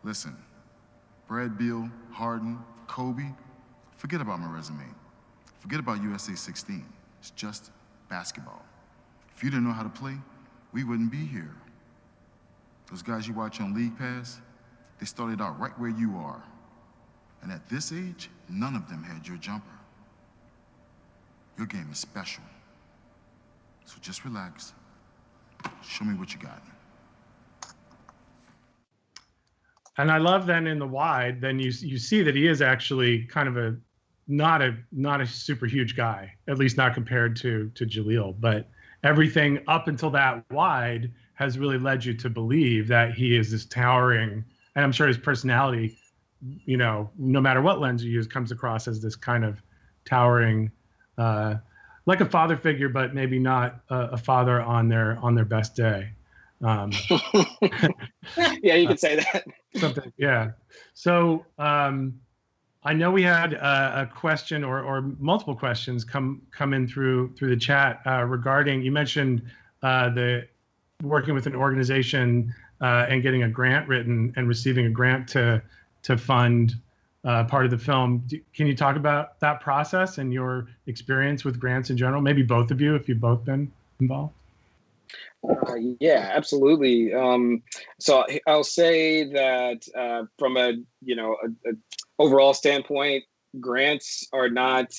Listen, Brad Beal, Harden, Kobe, forget about my resume. Forget about USA 16. It's just basketball. If you didn't know how to play, we wouldn't be here. Those guys you watch on League Pass, they started out right where you are. And at this age, none of them had your jumper. Your game is special. So just relax. Show me what you got. And I love then in the wide, then you see that he is actually kind of not a super huge guy, at least not compared to Jaleel. But everything up until that wide has really led you to believe that he is this towering, and I'm sure his personality, you know, no matter what lens you use, comes across as this kind of towering, like a father figure, but maybe not a father on their best day. Yeah, you could say that. Something, yeah. So I know we had a question or multiple questions come in through the chat regarding, you mentioned the working with an organization and getting a grant written and receiving a grant to fund part of the film. Can you talk about that process and your experience with grants in general? Maybe both of you, if you've both been involved. Yeah, absolutely. So I'll say that from a overall standpoint, grants are not,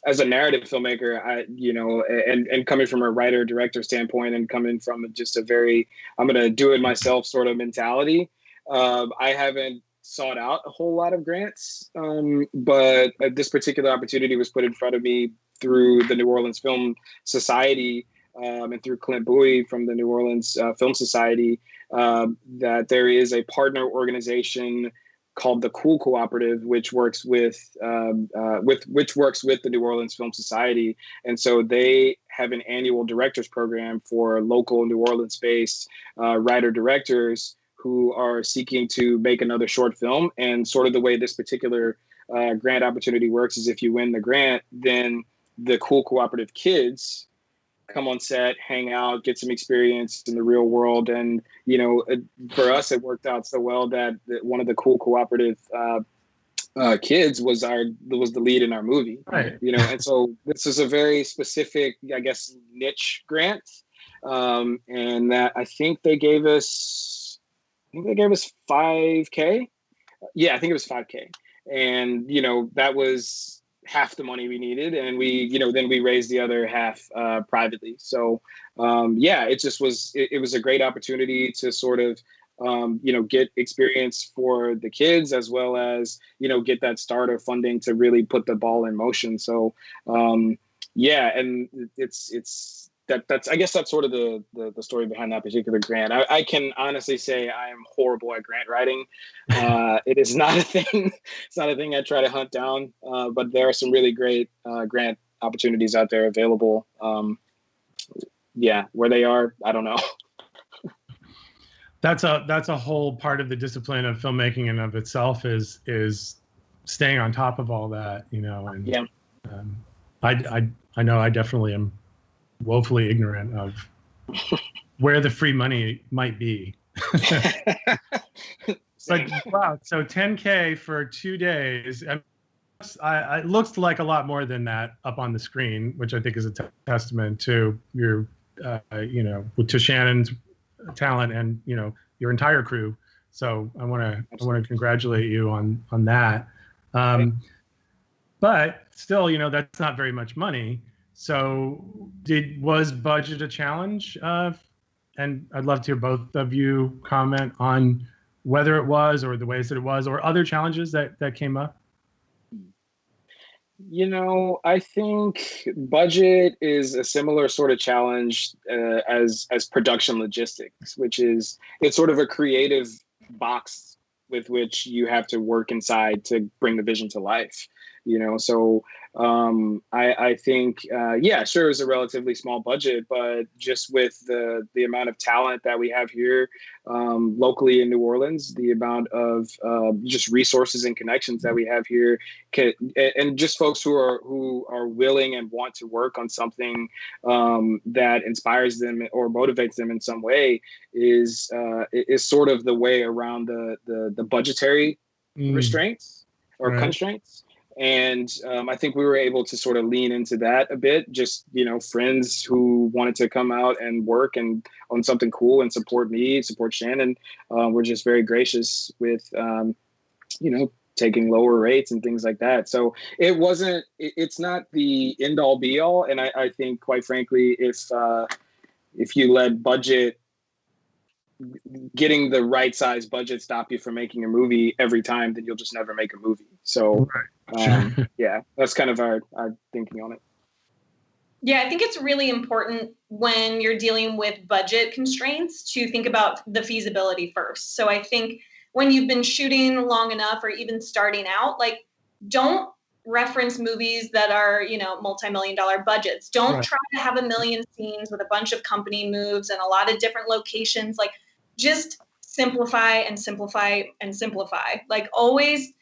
as a narrative filmmaker, and coming from a writer director standpoint and coming from just a very, I'm going to do it myself sort of mentality. I haven't sought out a whole lot of grants, but this particular opportunity was put in front of me through the New Orleans Film Society. And through Clint Bowie from the New Orleans Film Society, that there is a partner organization called the Cool Cooperative, which works with the New Orleans Film Society, and so they have an annual directors program for local New Orleans-based writer directors who are seeking to make another short film. And sort of the way this particular grant opportunity works is if you win the grant, then the Cool Cooperative kids come on set, hang out, get some experience in the real world. And, for us, it worked out so well that one of the Cool Cooperative kids was the lead in our movie. Right. And so this is a very specific, I guess, niche grant. And that I think they gave us $5K. Yeah, I think it was $5K. And, that was half the money we needed, and we then we raised the other half privately. So it was a great opportunity to sort of get experience for the kids, as well as get that starter funding to really put the ball in motion. So and that's I guess that's sort of the story behind that particular grant. I can honestly say I am horrible at grant writing. It is not a thing. It's not a thing I try to hunt down. But there are some really great grant opportunities out there available. Where they are, I don't know. That's a whole part of the discipline of filmmaking in of itself is staying on top of all that, And yeah. I know I definitely am woefully ignorant of where the free money might be. But wow, so $10K for 2 days. It looks like a lot more than that up on the screen, which I think is a testament to your, to Shannon's talent and your entire crew. So I want to congratulate you on that. But still, that's not very much money. So was budget a challenge? And I'd love to hear both of you comment on whether it was, or the ways that it was, or other challenges that came up. I think budget is a similar sort of challenge as production logistics, which is it's sort of a creative box with which you have to work inside to bring the vision to life. So I think, yeah, sure, it was a relatively small budget, but just with the amount of talent that we have here locally in New Orleans, the amount of just resources and connections that we have here, and just folks who are willing and want to work on something that inspires them or motivates them in some way is sort of the way around the budgetary restraints or constraints. And I think we were able to sort of lean into that a bit, just, friends who wanted to come out and work and on something cool and support me, support Shannon. We're just very gracious with, taking lower rates and things like that. So it's not the end all be all. And I think, quite frankly, if you let getting the right size budget stop you from making a movie every time, then you'll just never make a movie. So yeah, that's kind of our thinking on it. Yeah, I think it's really important when you're dealing with budget constraints to think about the feasibility first. So I think when you've been shooting long enough or even starting out, like, don't reference movies that are, multi-million-dollar budgets. Don't try to have a million scenes with a bunch of company moves and a lot of different locations. Like, just simplify and simplify and simplify. Like, always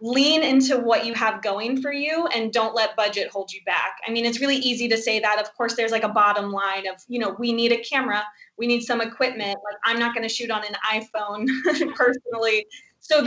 lean into what you have going for you and don't let budget hold you back. I mean, it's really easy to say that. Of course, there's like a bottom line of, we need a camera, we need some equipment. Like, I'm not going to shoot on an iPhone personally. So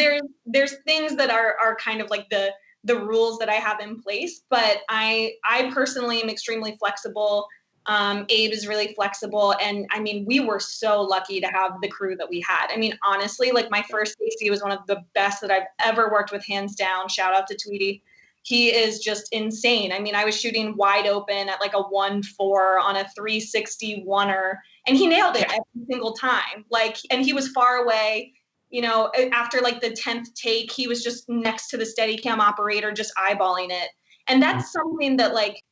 there's things that are kind of like the rules that I have in place, but I personally am extremely flexible. Abe is really flexible. And I mean, we were so lucky to have the crew that we had. I mean, honestly, like, my first AC was one of the best that I've ever worked with, hands down. Shout out to Tweety. He is just insane. I mean, I was shooting wide open at like a 1.4 on a 360 oneer, and he nailed it every single time. Like, and he was far away. After like the 10th take, he was just next to the Steadicam operator, just eyeballing it. And that's something that, like,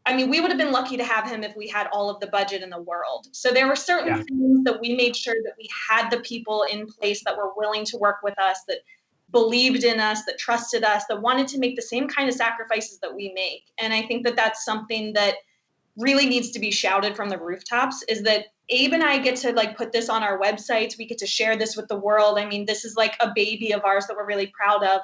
I mean, we would have been lucky to have him if we had all of the budget in the world. So there were certain things that we made sure that we had the people in place that were willing to work with us, that believed in us, that trusted us, that wanted to make the same kind of sacrifices that we make. And I think that that's something that really needs to be shouted from the rooftops, is that Abe and I get to, like, put this on our websites. We get to share this with the world. I mean, this is like a baby of ours that we're really proud of.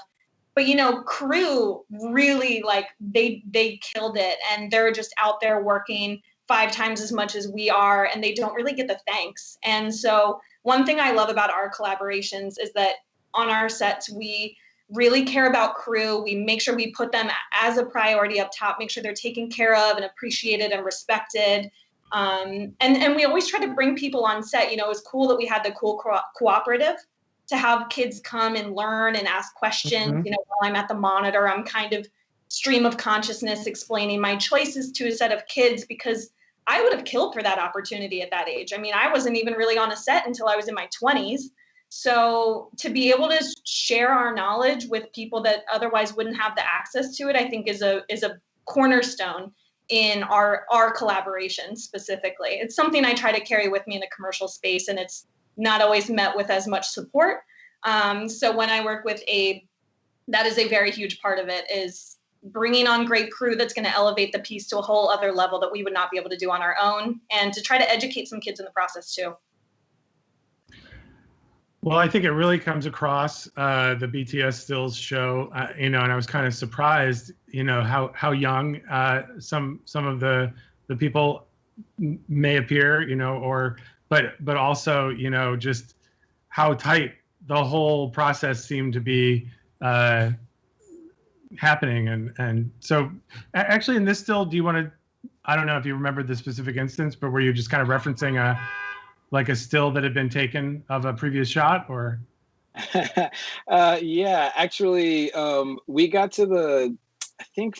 But, crew really, like, they killed it, and they're just out there working 5 times as much as we are, and they don't really get the thanks. And so one thing I love about our collaborations is that on our sets, we really care about crew. We make sure we put them as a priority up top, make sure they're taken care of and appreciated and respected. And we always try to bring people on set. It was cool that we had the cool cooperative to have kids come and learn and ask questions. While I'm at the monitor, I'm kind of stream of consciousness explaining my choices to a set of kids, because I would have killed for that opportunity at that age. I mean, I wasn't even really on a set until I was in my 20s. So to be able to share our knowledge with people that otherwise wouldn't have the access to it, I think is a cornerstone in our collaboration specifically. It's something I try to carry with me in the commercial space, and it's not always met with as much support. So when I work with Abe, that is a very huge part of it, is bringing on great crew that's going to elevate the piece to a whole other level that we would not be able to do on our own, and to try to educate some kids in the process too. Well, I think it really comes across the BTS stills show, and I was kind of surprised, how young some of the people may appear, but also, just how tight the whole process seemed to be happening. And so actually in this still, do you want to, I don't know if you remember the specific instance, but were you just kind of referencing a still that had been taken of a previous shot, or? Yeah, actually, we got to I think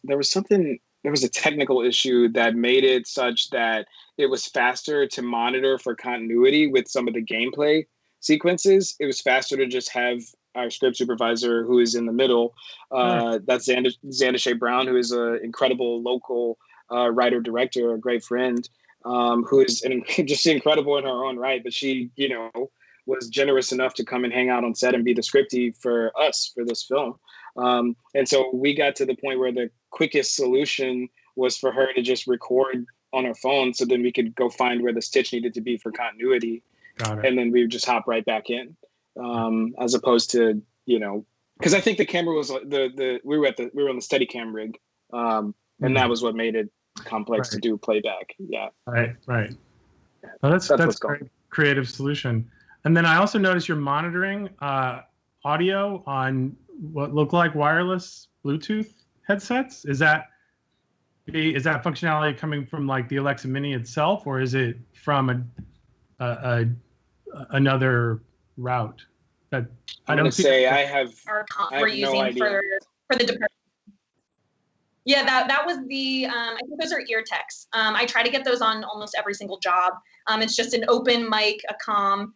there was a technical issue that made it such that it was faster to monitor for continuity with some of the gameplay sequences. It was faster to just have our script supervisor, who is in the middle. That's Xander Shea Brown, who is an incredible local writer-director, a great friend, who is just incredible in her own right. But she, was generous enough to come and hang out on set and be the scriptie for us for this film. And so we got to the point where the quickest solution was for her to just record on her phone, so then we could go find where the stitch needed to be for continuity. Got it. And then we would just hop right back in, as opposed to, because I think the camera was we were on the Steadicam rig, and that was what made it complex to do playback. Yeah. Right. Well, that's a great creative solution. And then I also noticed you're monitoring audio on what look like wireless Bluetooth headsets. Is that functionality coming from like the Alexa Mini itself, or is it from another route? That I don't say. I have we're using no idea. for the department. Yeah, that was the. I think those are ear techs. I try to get those on almost every single job. It's just an open mic, a comm.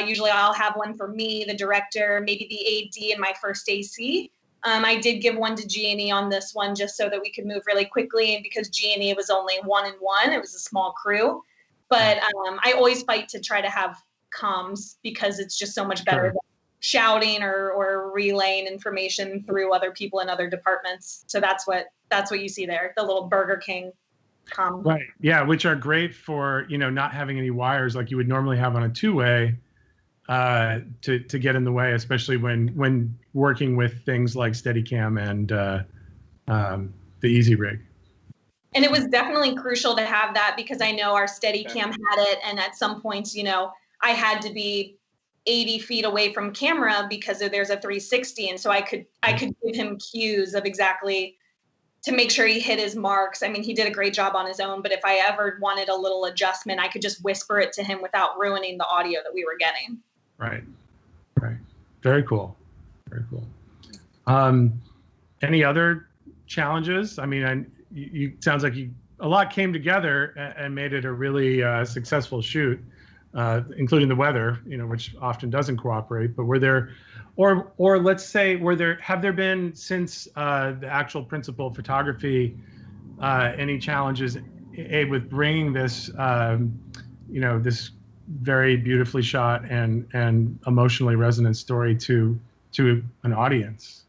Usually I'll have one for me, the director, maybe the AD, and my first AC. I did give one to G&E on this one just so that we could move really quickly, and because G&E was only 1-1, it was a small crew. But I always fight to try to have comms because it's just so much better than shouting or relaying information through other people in other departments. So that's what you see there, the little Burger King comm. Right. Yeah, which are great for not having any wires like you would normally have on a two-way. To get in the way, especially when working with things like Steadicam and the Easy Rig. And it was definitely crucial to have that because I know our Steadicam had it, and at some points, I had to be 80 feet away from camera because there's a 360, and so I could give him cues of exactly to make sure he hit his marks. I mean, he did a great job on his own, but if I ever wanted a little adjustment, I could just whisper it to him without ruining the audio that we were getting. Right. Very cool. Any other challenges? I mean, you sounds like a lot came together and made it a really successful shoot, including the weather, which often doesn't cooperate. But were there, or let's say, have there been since the actual principal of photography any challenges with bringing this, this very beautifully shot and emotionally resonant story to an audience?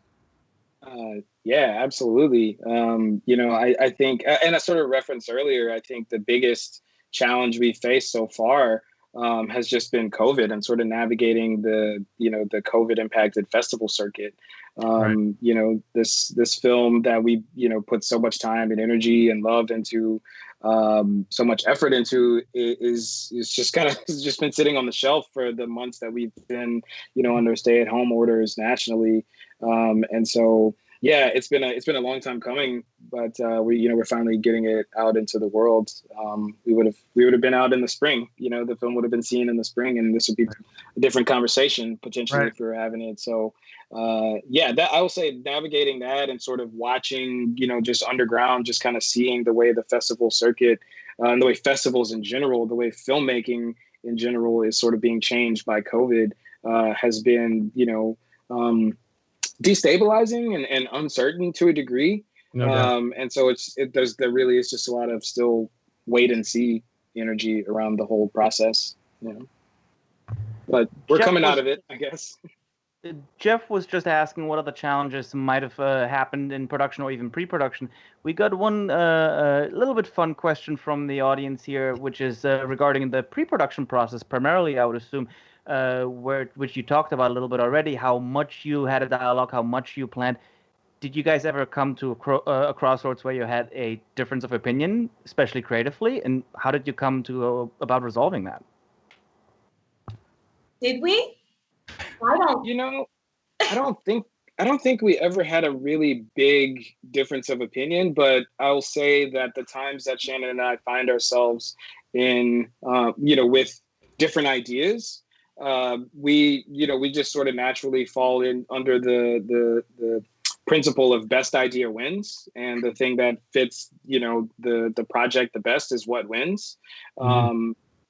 Yeah, absolutely. I think, and I sort of referenced earlier, I think the biggest challenge we faced so far has just been COVID and sort of navigating the COVID impacted festival circuit. This film that we, put so much time and energy and love into, so much effort into is just been sitting on the shelf for the months that we've been, under stay-at-home orders nationally. And so, yeah, it's been a long time coming, but we're finally getting it out into the world. We would have been out in the spring. The film would have been seen in the spring, and this would be a different conversation potentially if we were having it. So, that I will say navigating that and sort of watching, just underground, just kind of seeing the way the festival circuit and the way festivals in general, the way filmmaking in general is sort of being changed by COVID has been, destabilizing and uncertain to a degree. And so there really is just a lot of still wait and see energy around the whole process, but we're coming out of it, I guess. Jeff was just asking what other challenges might have happened in production or even pre-production. We got one little bit fun question from the audience here, which is regarding the pre-production process, primarily, I would assume, which you talked about a little bit already, how much you had a dialogue, how much you planned. Did you guys ever come to a crossroads where you had a difference of opinion, especially creatively? And how did you come to about resolving that? Did we? I don't think we ever had a really big difference of opinion, but I'll say that the times that Shannon and I find ourselves in, with different ideas, we just sort of naturally fall in under the principle of best idea wins, and the thing that fits, the project the best is what wins.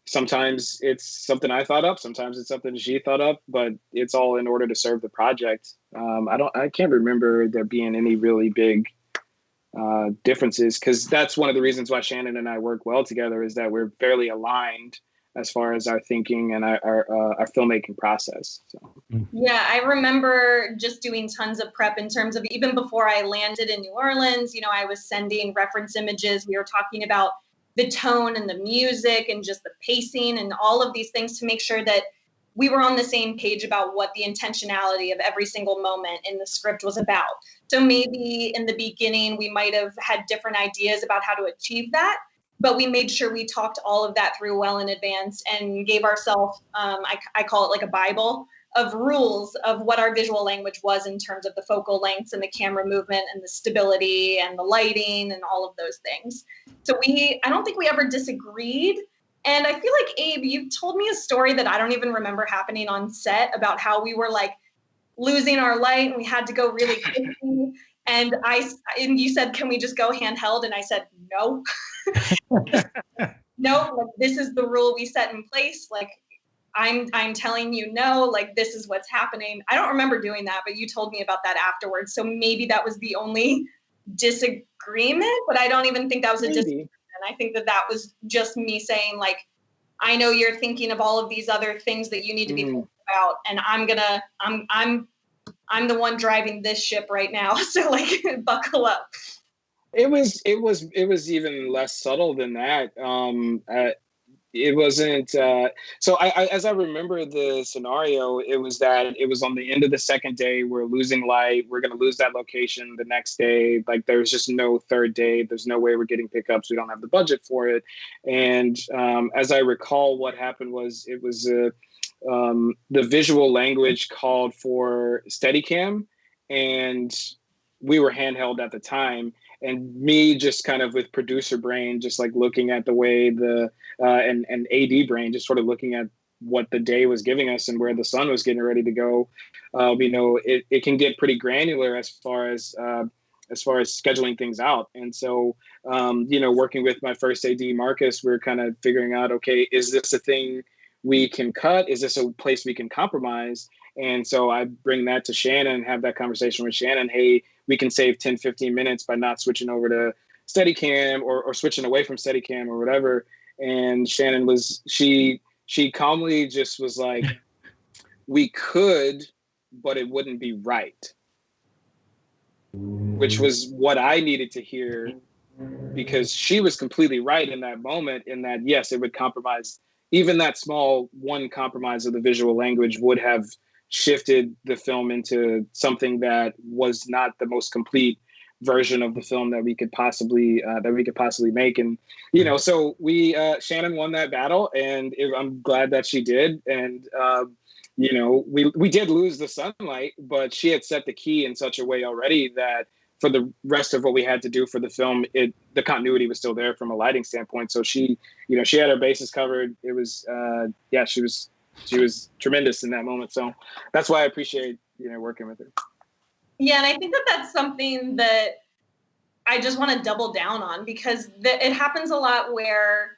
Sometimes it's something I thought up, sometimes it's something she thought up, but it's all in order to serve the project. I can't remember there being any really big differences, because that's one of the reasons why Shannon and I work well together, is that we're fairly aligned as far as our thinking and our filmmaking process. So. Yeah, I remember just doing tons of prep in terms of even before I landed in New Orleans, you know, I was sending reference images. We were talking about the tone and the music and just the pacing and all of these things to make sure that we were on the same page about what the intentionality of every single moment in the script was about. So maybe in the beginning, we might have had different ideas about how to achieve that, but we made sure we talked all of that through well in advance and gave ourselves, I call it like a Bible of rules of what our visual language was in terms of the focal lengths and the camera movement and the stability and the lighting and all of those things. So I don't think we ever disagreed. And I feel like, Abe, you told me a story that I don't even remember happening on set about how we were like losing our light and we had to go really quickly. And you said, can we just go handheld? And I said, no. No, like, this is the rule we set in place. Like, I'm telling you no, like, this is what's happening. I don't remember doing that, but you told me about that afterwards. So maybe that was the only disagreement, but I don't even think that was a disagreement. I think that was just me saying, like, I know you're thinking of all of these other things that you need to be thinking about, and I'm the one driving this ship right now. So, like, buckle up. It was even less subtle than that. It wasn't. So as I remember the scenario, it was on the end of the second day. We're losing light. We're going to lose that location the next day. Like, there's just no third day. There's no way we're getting pickups. We don't have the budget for it. And as I recall, what happened was the visual language called for Steadicam, and we were handheld at the time. And me just kind of with producer brain, just like looking at the way and AD brain, just sort of looking at what the day was giving us and where the sun was getting ready to go. You know, it can get pretty granular as far as scheduling things out. And so, you know, working with my first AD, Marcus, we're kind of figuring out, okay, is this a thing we can cut? Is this a place we can compromise? And so I bring that to Shannon and have that conversation with Shannon. Hey, we can save 10, 15 minutes by not switching over to Steadicam or switching away from Steadicam or whatever. And Shannon she calmly just was like, we could, but it wouldn't be right. Which was what I needed to hear, because she was completely right in that moment, in that, yes, it would compromise. Even that small one compromise of the visual language would have shifted the film into something that was not the most complete version of the film that we could possibly make. And, you know, so Shannon won that battle, and I'm glad that she did. And, you know, we did lose the sunlight, but she had set the key in such a way already that for the rest of what we had to do for the film, the continuity was still there from a lighting standpoint. So she had her bases covered. It was, she was tremendous in that moment. So that's why I appreciate, you know, working with her. Yeah. And I think that that's something that I just want to double down on, because it happens a lot where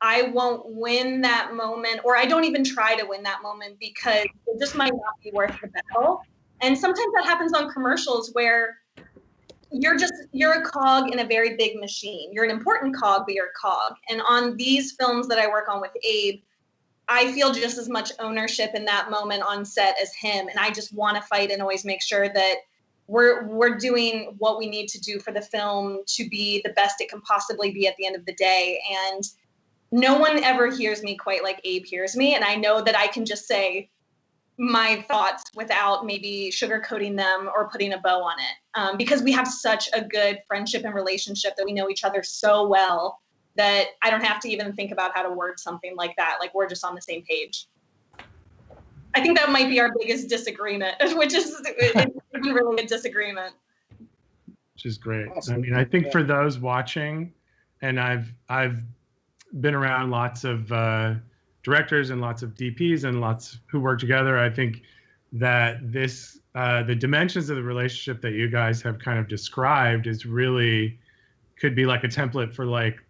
I won't win that moment, or I don't even try to win that moment because it just might not be worth the battle. And sometimes that happens on commercials where you're a cog in a very big machine. You're an important cog, but you're a cog. And on these films that I work on with Abe, I feel just as much ownership in that moment on set as him. And I just want to fight and always make sure that we're doing what we need to do for the film to be the best it can possibly be at the end of the day. And no one ever hears me quite like Abe hears me. And I know that I can just say my thoughts without maybe sugarcoating them or putting a bow on it. Because we have such a good friendship and relationship that we know each other so well that I don't have to even think about how to word something like that. Like, we're just on the same page. I think that might be our biggest disagreement, which is it's really a disagreement. Which is great. I mean, I think for those watching, and I've been around lots of directors and lots of DPs and lots who work together. I think that this the dimensions of the relationship that you guys have kind of described is really could be like a template for like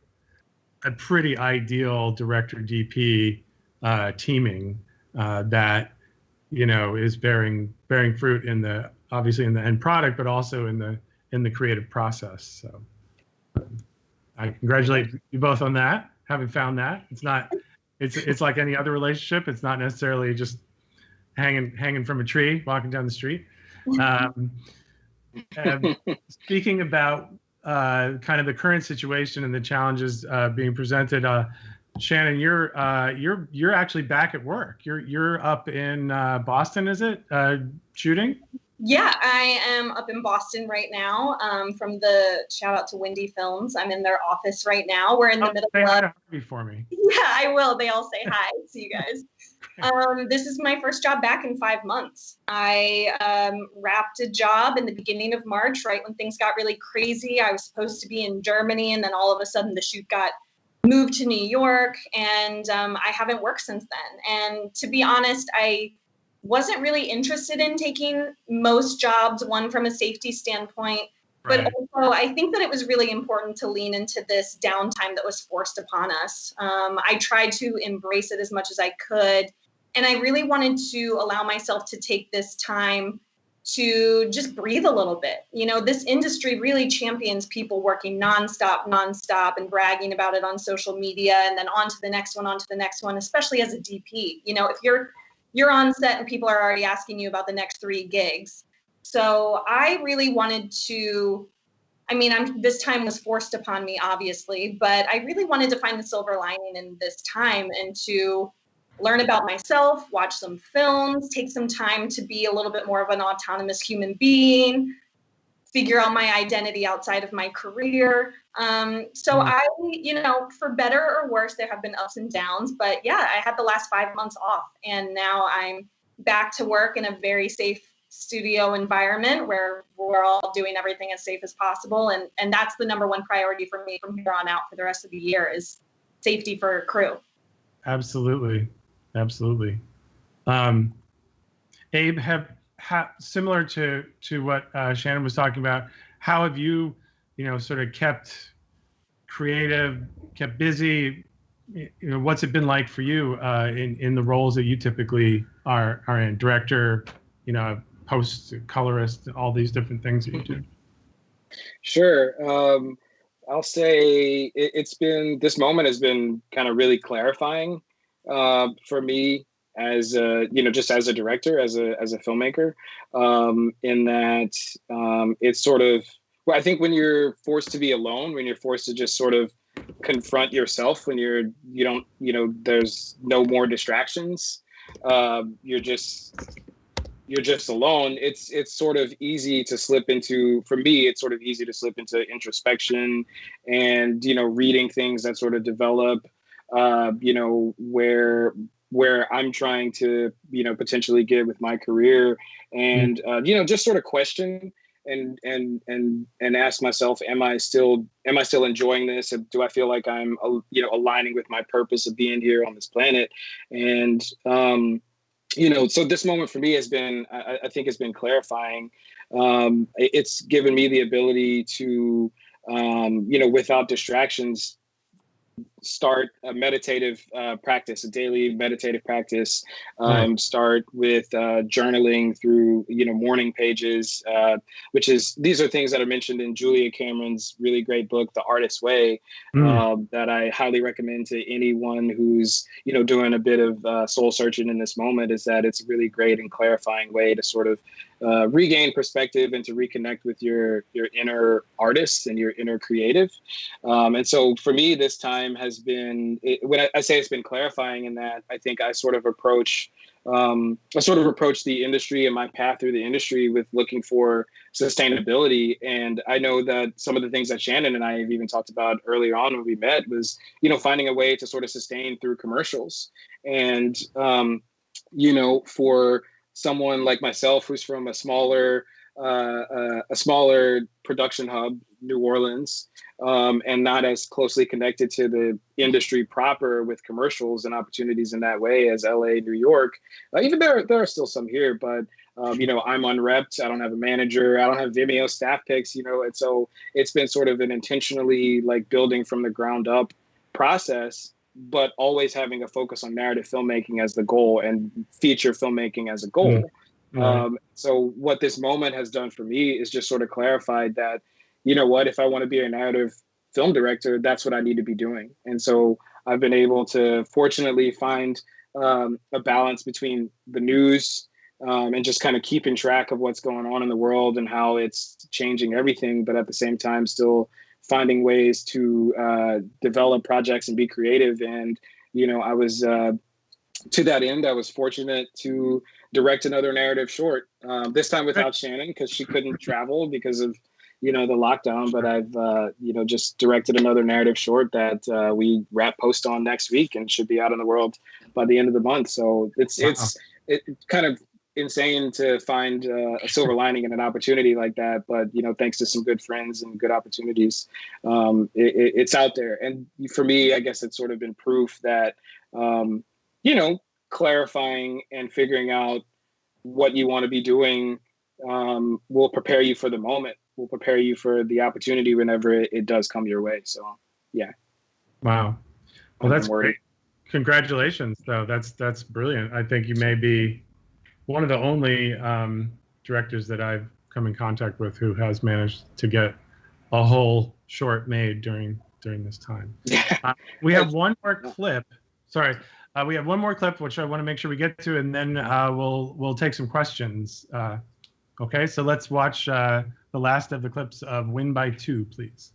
a pretty ideal director DP teaming that, you know, is bearing fruit in the obviously in the end product, but also in the creative process. So I congratulate you both on that, having found that. It's not It's like any other relationship. It's not necessarily just hanging from a tree, walking down the street. Um, Speaking about kind of the current situation and the challenges being presented, Shannon, you're actually back at work. You're up in Boston, is it? Shooting? Yeah, I am up in Boston right now. From the shout out to Windy Films. I'm in their office right now. We're in the middle Say hi of. to Harvey for me. Yeah, I will. They all say hi to you guys. This is my first job back in 5 months. I wrapped a job in the beginning of March, right when things got really crazy. I was supposed to be in Germany, and then all of a sudden the shoot got moved to New York, and I haven't worked since then. And to be honest, I wasn't really interested in taking most jobs, one from a safety standpoint, but Right. also I think that it was really important to lean into this downtime that was forced upon us. I tried to embrace it as much as I could. And I really wanted to allow myself to take this time to just breathe a little bit. You know, this industry really champions people working nonstop, and bragging about it on social media, and then on to the next one, especially as a DP. You know, if you're on set and people are already asking you about the next 3 gigs. So I really wanted to, this time was forced upon me, obviously, but I really wanted to find the silver lining in this time and to learn about myself, watch some films, take some time to be a little bit more of an autonomous human being, figure out my identity outside of my career. For better or worse, there have been ups and downs, but yeah, I had the last 5 months off, and now I'm back to work in a very safe studio environment where we're all doing everything as safe as possible. And that's the number one priority for me from here on out for the rest of the year is safety for crew. Absolutely. Abe, similar to what Shannon was talking about, how have you, sort of kept creative, kept busy? What's it been like for you in the roles that you typically are in? Director, post, colorist, all these different things that you do. Sure. I'll say this moment has been kind of really clarifying for me as just as a director, as a filmmaker, in that it's sort of, well, I think when you're forced to be alone, when you're forced to just sort of confront yourself, when there's no more distractions, you're just alone. It's sort of easy to slip into, for me, it's sort of easy to slip into introspection and, reading things that sort of develop, where I'm trying to, potentially get with my career and, just sort of question and ask myself, am I still enjoying this? Do I feel like I'm, aligning with my purpose of being here on this planet? And, so this moment for me has been, I think it's been clarifying. It's given me the ability to, without distractions, start a meditative practice, a daily meditative practice. Start with journaling through, morning pages, these are things that are mentioned in Julia Cameron's really great book, The Artist's Way, that I highly recommend to anyone who's, doing a bit of soul searching in this moment. Is that it's a really great and clarifying way to sort of regain perspective and to reconnect with your inner artist and your inner creative. And so for me, this time has been, when I say it's been clarifying, in that I think I sort of approach the industry and my path through the industry with looking for sustainability. And I know that some of the things that Shannon and I have even talked about earlier on when we met was, finding a way to sort of sustain through commercials. And, for someone like myself who's from a smaller production hub, New Orleans, and not as closely connected to the industry proper with commercials and opportunities in that way as LA, New York. Even there are still some here, but I'm unrepped. I don't have a manager. I don't have Vimeo staff picks, and so it's been sort of an intentionally like building from the ground up process, but always having a focus on narrative filmmaking as the goal and feature filmmaking as a goal. So what this moment has done for me is just sort of clarified that, if I want to be a narrative film director, that's what I need to be doing. And so I've been able to fortunately find a balance between the news and just kind of keeping track of what's going on in the world and how it's changing everything, but at the same time still finding ways to develop projects and be creative. And I was to that end, I was fortunate to direct another narrative short, this time without Shannon because she couldn't travel because of the lockdown. But I've just directed another narrative short that we wrap post on next week and should be out in the world by the end of the month. So it's kind of insane to find a silver lining in an opportunity like that. But thanks to some good friends and good opportunities, it's out there. And for me, I guess it's sort of been proof that clarifying and figuring out what you want to be doing will prepare you for the moment, will prepare you for the opportunity whenever it does come your way. So, yeah. Wow. Well, that's great. Congratulations, though. That's brilliant. I think you may be one of the only directors that I've come in contact with who has managed to get a whole short made during this time. We have one more clip. Sorry. We have one more clip, which I want to make sure we get to, and then we'll take some questions. Okay, so let's watch the last of the clips of Win by 2, please.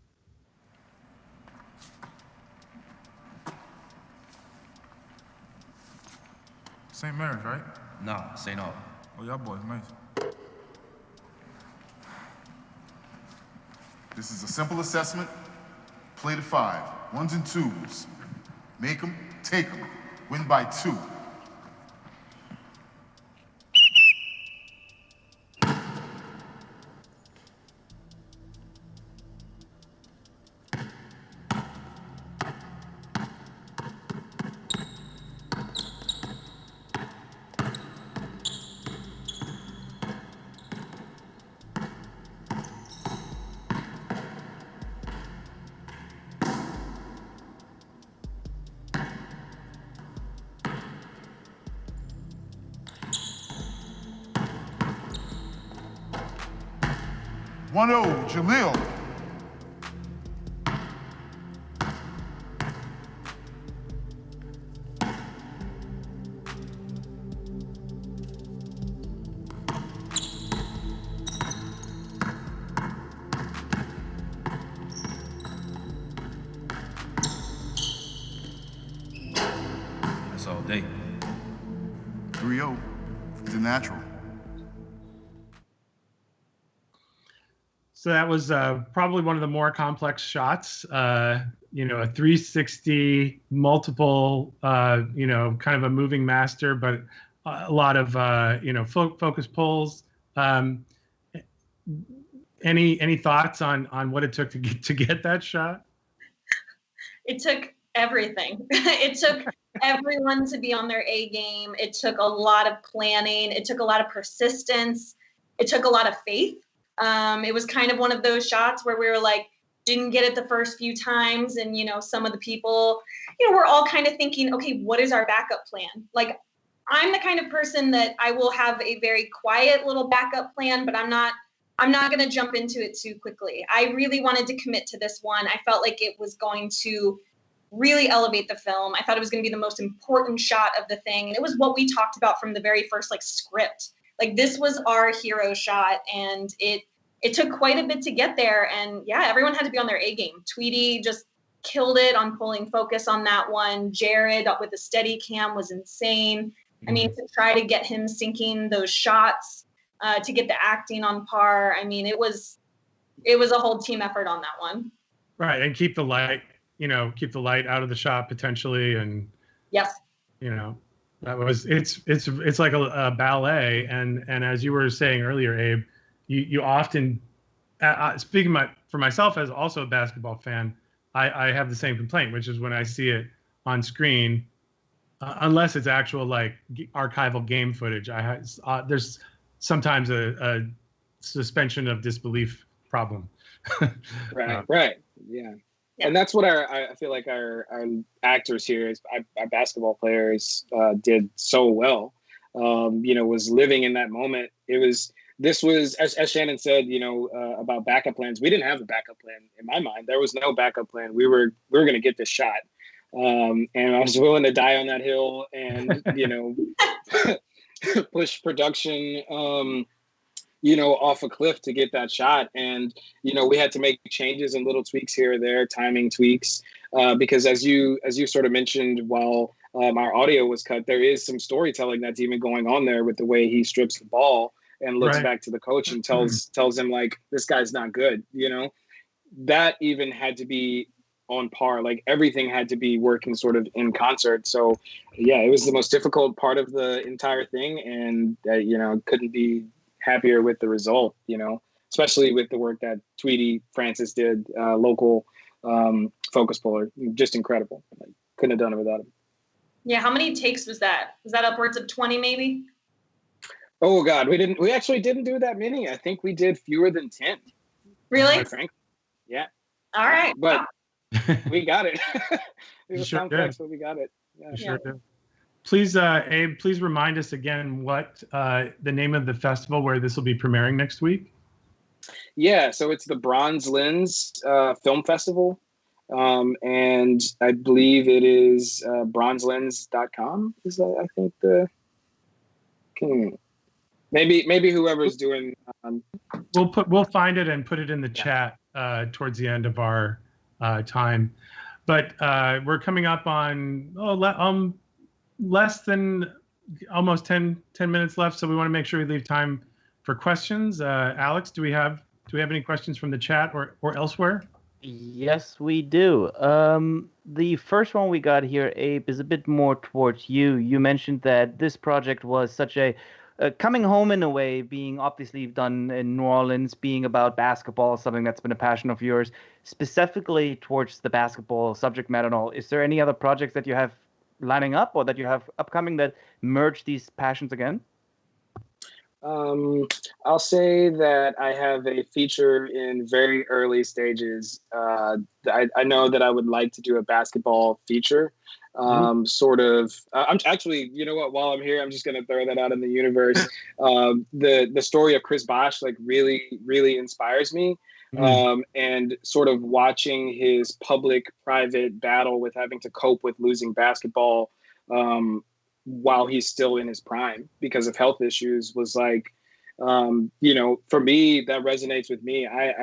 St. Mary's, right? Nah, St. Aug. Oh, y'all boys, nice. This is a simple assessment. Play to 5. 1s and 2s. Make them, take them. Win by 2. Jalil. That's all day. 3-0. He's a natural. So that was probably one of the more complex shots. A 360 multiple, kind of a moving master, but a lot of focus pulls. Any thoughts on what it took to get that shot? It took everything. It took everyone to be on their A game. It took a lot of planning. It took a lot of persistence. It took a lot of faith. It was kind of one of those shots where we were like, didn't get it the first few times. And, some of the people, we're all kind of thinking, okay, what is our backup plan? Like, I'm the kind of person that I will have a very quiet little backup plan, but I'm not going to jump into it too quickly. I really wanted to commit to this one. I felt like it was going to really elevate the film. I thought it was going to be the most important shot of the thing. And it was what we talked about from the very first script. Like, this was our hero shot, and it took quite a bit to get there. And yeah, everyone had to be on their A game. Tweety just killed it on pulling focus on that one. Jared with the steady cam was insane. I mean, to try to get him sinking those shots, to get the acting on par. I mean, it was a whole team effort on that one. Right, and keep the light out of the shot potentially, and yes, that was it's like a ballet. And as you were saying earlier, Abe, you often, speaking for myself as also a basketball fan, I have the same complaint, which is when I see it on screen, unless it's actual archival game footage, there's sometimes a suspension of disbelief problem. Right. Yeah. And that's what I feel like our actors here, our basketball players, did so well. Was living in that moment. This was, as Shannon said, about backup plans. We didn't have a backup plan in my mind. There was no backup plan. We were going to get this shot. And I was willing to die on that hill and, you know, push production, you know, off a cliff to get that shot. And, you know, we had to make changes and little tweaks here or there, timing tweaks, because as you sort of mentioned, while our audio was cut, there is some storytelling that's even going on there with the way he strips the ball and looks back to the coach and tells him, like, this guy's not good, you know. That even had to be on par. Like, everything had to be working sort of in concert. So yeah, it was the most difficult part of the entire thing, and you know, couldn't be happier with the result, you know, especially with the work that Tweety Francis did, local focus puller. Just incredible. Like, couldn't have done it without him. Yeah, how many takes was that? Was that upwards of 20 maybe? Oh God, we actually didn't do that many. I think we did fewer than 10. Really? Quite frankly. Yeah. All right. But we got it. It was Sure complex, did. but we got it. Yeah. Sure did. Please, Abe, please remind us again what the name of the festival where this will be premiering next week. Yeah, so it's the Bronze Lens Film Festival. And I believe it is bronzelens.com is that, I think, the maybe whoever's doing We'll find it and put it in the chat towards the end of our time. But we're coming up on less than almost 10 minutes left, so we want to make sure we leave time for questions. Alex, do we have any questions from the chat or elsewhere? Yes, we do. The first one we got here, Abe, is a bit more towards you. You mentioned that this project was such a coming home in a way, being obviously done in New Orleans, being about basketball, something that's been a passion of yours, specifically towards the basketball subject matter and all. Is there any other projects that you have lining up or that you have upcoming that merge these passions again? I'll say that I have a feature in very early stages. I know that I would like to do a basketball feature. I'm actually, you know what, while I'm here, I'm just going to throw that out in the universe. The story of Chris Bosh, like, really, really inspires me. And sort of watching his public-private battle with having to cope with losing basketball, while he's still in his prime because of health issues was like, you know, for me, that resonates with me. I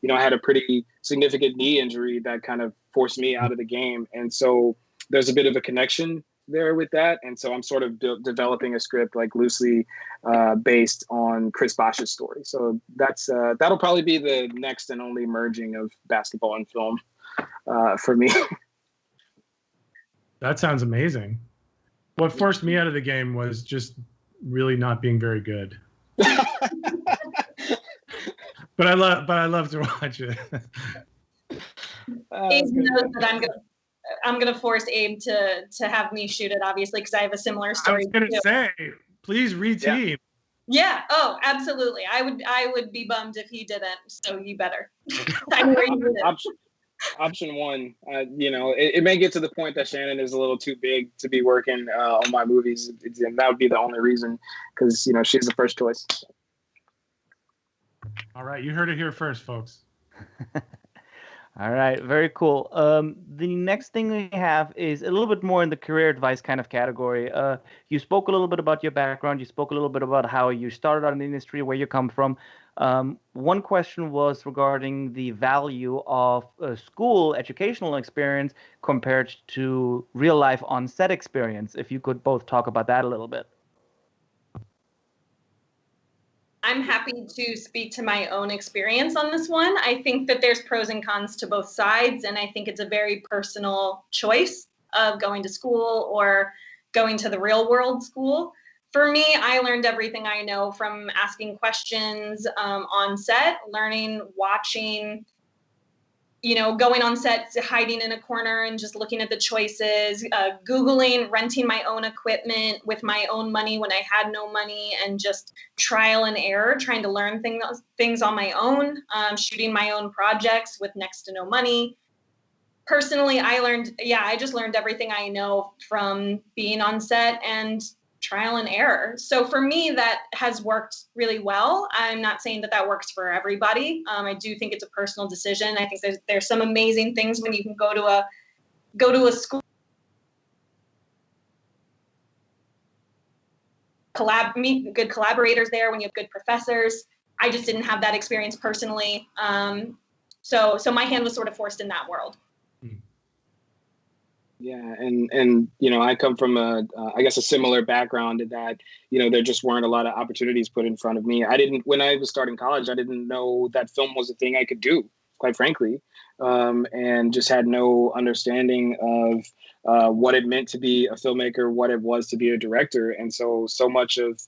had a pretty significant knee injury that kind of forced me out of the game. And so there's a bit of a connection there with that. And so I'm sort of developing a script like loosely based on Chris Bosh's story. So that'll probably be the next and only merging of basketball and film for me. That sounds amazing. What forced me out of the game was just really not being very good. But I love to watch it. Abe knows that I'm gonna force Abe to have me shoot it, obviously, because I have a similar story. I was gonna say, please reteam. Yeah. Oh, absolutely. I would be bummed if he didn't. So you better. I know where you did it. Option one, you know, it may get to the point that Shannon is a little too big to be working on my movies, and that would be the only reason, because, you know, she's the first choice. All right, you heard it here first, folks. All right, very cool. The next thing we have is a little bit more in the career advice kind of category. You spoke a little bit about your background. You spoke a little bit about how you started out in the industry, where you come from. One question was regarding the value of school educational experience compared to real life on-set experience. If you could both talk about that a little bit. I'm happy to speak to my own experience on this one. I think that there's pros and cons to both sides, and I think it's a very personal choice of going to school or going to the real world school. For me, I learned everything I know from asking questions on set, learning, watching, you know, going on set, hiding in a corner and just looking at the choices, Googling, renting my own equipment with my own money when I had no money, and just trial and error, trying to learn things on my own, shooting my own projects with next to no money. Personally, I just learned everything I know from being on set and trial and error. So for me, that has worked really well. I'm not saying that works for everybody. I do think it's a personal decision. I think there's some amazing things when you can go to go to a school, meet good collaborators there when you have good professors. I just didn't have that experience personally. So my hand was sort of forced in that world. Yeah, and I come from I guess a similar background in that there just weren't a lot of opportunities put in front of me. When I was starting college, I didn't know that film was a thing I could do, quite frankly, and just had no understanding of what it meant to be a filmmaker, what it was to be a director, and so much of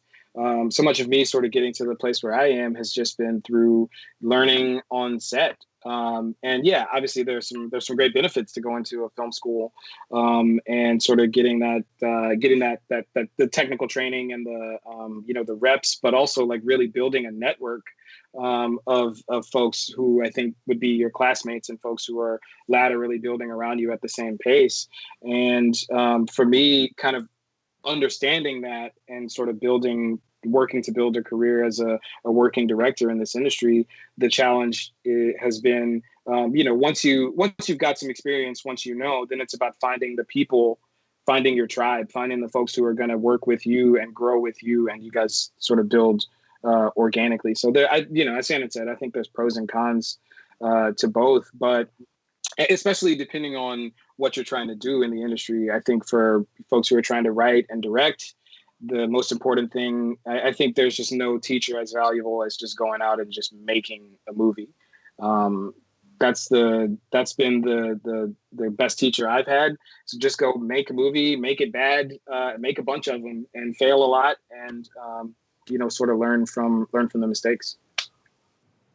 me sort of getting to the place where I am has just been through learning on set. And yeah, obviously there's some great benefits to going to a film school, and sort of getting that the technical training and the reps, but also like really building a network of folks who I think would be your classmates and folks who are laterally building around you at the same pace. And for me, kind of understanding that and sort of working to build a career as a working director in this industry, the challenge has been, once you've got some experience, then it's about finding the people, finding your tribe, finding the folks who are going to work with you and grow with you, and you guys sort of build organically. So there, as Shannon said, I think there's pros and cons to both, but especially depending on what you're trying to do in the industry. I think for folks who are trying to write and direct, the most important thing, I think there's just no teacher as valuable as just going out and just making a movie. That's been the best teacher I've had. So just go make a movie, make it bad, make a bunch of them, and fail a lot, and sort of learn from the mistakes.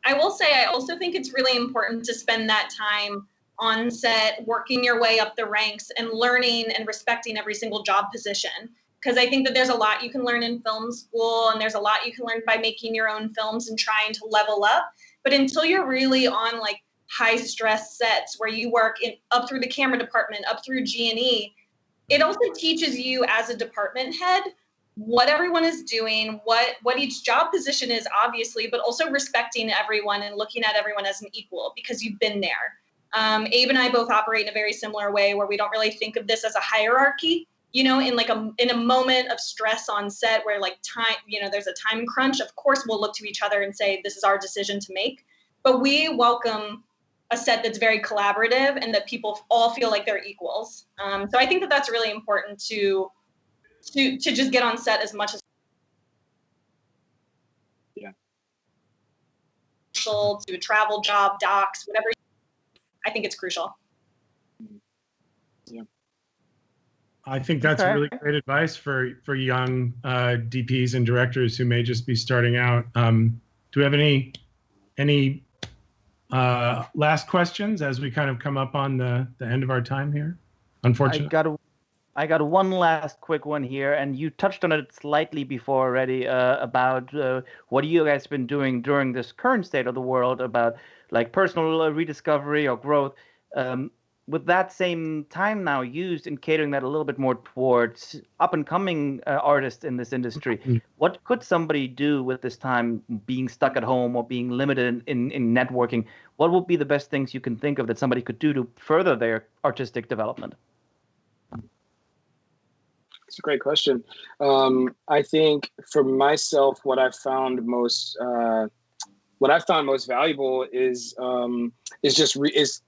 I will say, I also think it's really important to spend that time on set, working your way up the ranks and learning and respecting every single job position. Because I think that there's a lot you can learn in film school, and there's a lot you can learn by making your own films and trying to level up. But until you're really on like high stress sets where you work up through the camera department, up through G&E, it also teaches you as a department head what everyone is doing, what each job position is, obviously, but also respecting everyone and looking at everyone as an equal because you've been there. Abe and I both operate in a very similar way where we don't really think of this as a hierarchy. In a moment of stress on set where like time, there's a time crunch, of course we'll look to each other and say, this is our decision to make. But we welcome a set that's very collaborative and that people all feel like they're equals. So I think that that's really important to just get on set as much as to a travel job, docs, whatever. I think it's crucial. Yeah. I think that's really great advice for young DPs and directors who may just be starting out. Do we have any last questions as we kind of come up on the end of our time here? Unfortunately. I got one last quick one here, and you touched on it slightly before already about what you guys been doing during this current state of the world about like personal rediscovery or growth. With that same time now used in catering that a little bit more towards up-and-coming artists in this industry, what could somebody do with this time being stuck at home or being limited in networking? What would be the best things you can think of that somebody could do to further their artistic development? It's a great question. I think for myself, what I've found most valuable is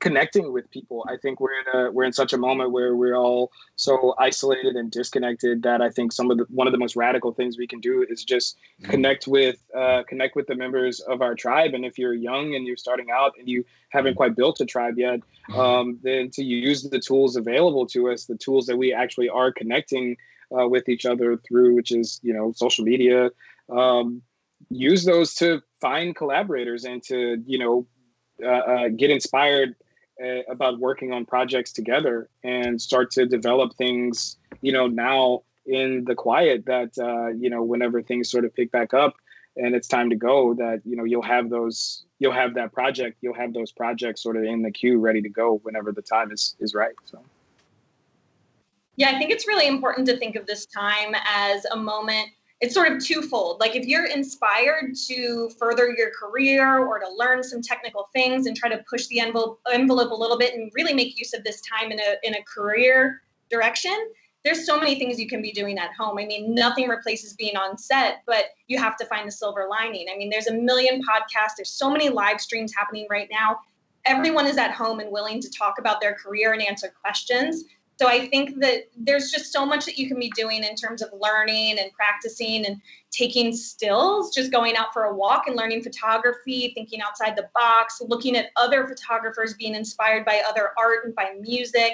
connecting with people. I think we're in such a moment where we're all so isolated and disconnected that I think one of the most radical things we can do is just connect with the members of our tribe. And if you're young and you're starting out and you haven't quite built a tribe yet, then to use the tools available to us, the tools that we actually are connecting with each other through, which is social media. Use those to find collaborators and to get inspired about working on projects together and start to develop things now in the quiet that whenever things sort of pick back up and it's time to go, that you'll have those projects sort of in the queue ready to go whenever the time is right. So yeah, I think it's really important to think of this time as a moment, it's sort of twofold. Like if you're inspired to further your career or to learn some technical things and try to push the envelope a little bit and really make use of this time in a career direction, there's so many things you can be doing at home. I mean, nothing replaces being on set, but you have to find the silver lining. I mean, there's a million podcasts. There's so many live streams happening right now. Everyone is at home and willing to talk about their career and answer questions. So I think that there's just so much that you can be doing in terms of learning and practicing and taking stills, just going out for a walk and learning photography, thinking outside the box, looking at other photographers, being inspired by other art and by music.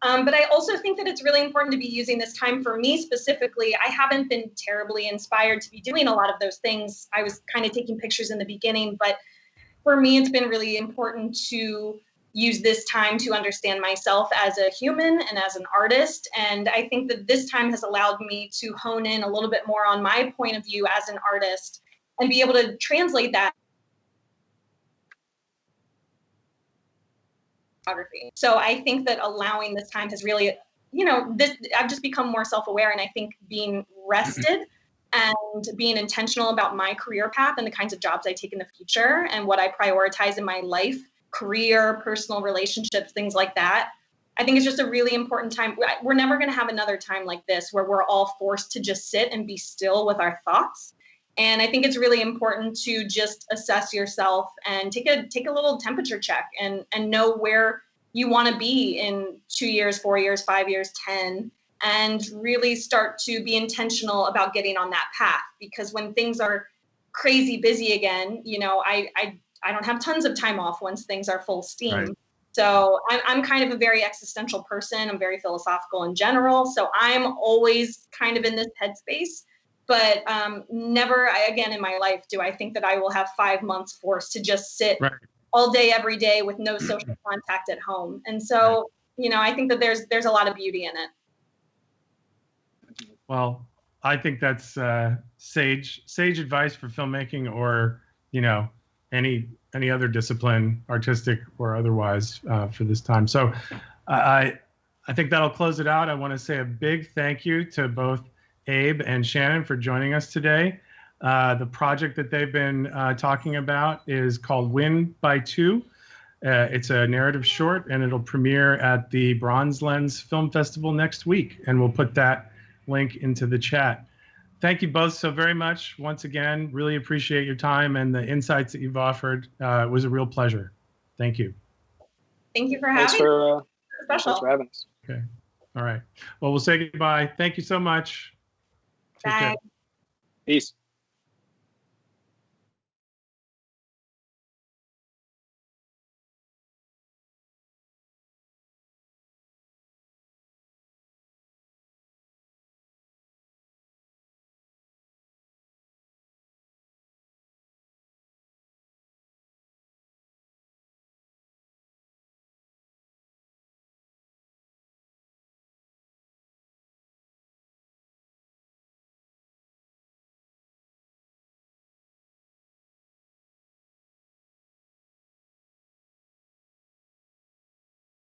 But I also think that it's really important to be using this time. For me specifically, I haven't been terribly inspired to be doing a lot of those things. I was kind of taking pictures in the beginning, but for me, it's been really important to use this time to understand myself as a human and as an artist. And I think that this time has allowed me to hone in a little bit more on my point of view as an artist and be able to translate that photography. So I think that allowing this time has really, I've just become more self-aware. And I think being rested and being intentional about my career path and the kinds of jobs I take in the future and what I prioritize in my life, career, personal relationships, things like that. I think it's just a really important time. We're never going to have another time like this where we're all forced to just sit and be still with our thoughts. And I think it's really important to just assess yourself and take a little temperature check and know where you want to be in 2 years, 4 years, 5 years, 10, and really start to be intentional about getting on that path. Because when things are crazy busy again, I don't have tons of time off once things are full steam. Right. So I'm kind of a very existential person. I'm very philosophical in general. So I'm always kind of in this headspace, but never again in my life do I think that I will have 5 months forced to just sit all day, every day with no social contact at home. And so, I think that there's a lot of beauty in it. Well, I think that's sage advice for filmmaking or, any other discipline, artistic or otherwise, for this time. So I think that'll close it out. I want to say a big thank you to both Abe and Shannon for joining us today. The project that they've been talking about is called Win by Two. It's a narrative short, and it'll premiere at the Bronze Lens Film Festival next week, and we'll put that link into the chat. Thank you both so very much. Once again, really appreciate your time and the insights that you've offered. It was a real pleasure. Thank you. Thank you for having me. Thanks for having us. Okay. All right. Well, we'll say goodbye. Thank you so much. Take care. Bye. Peace.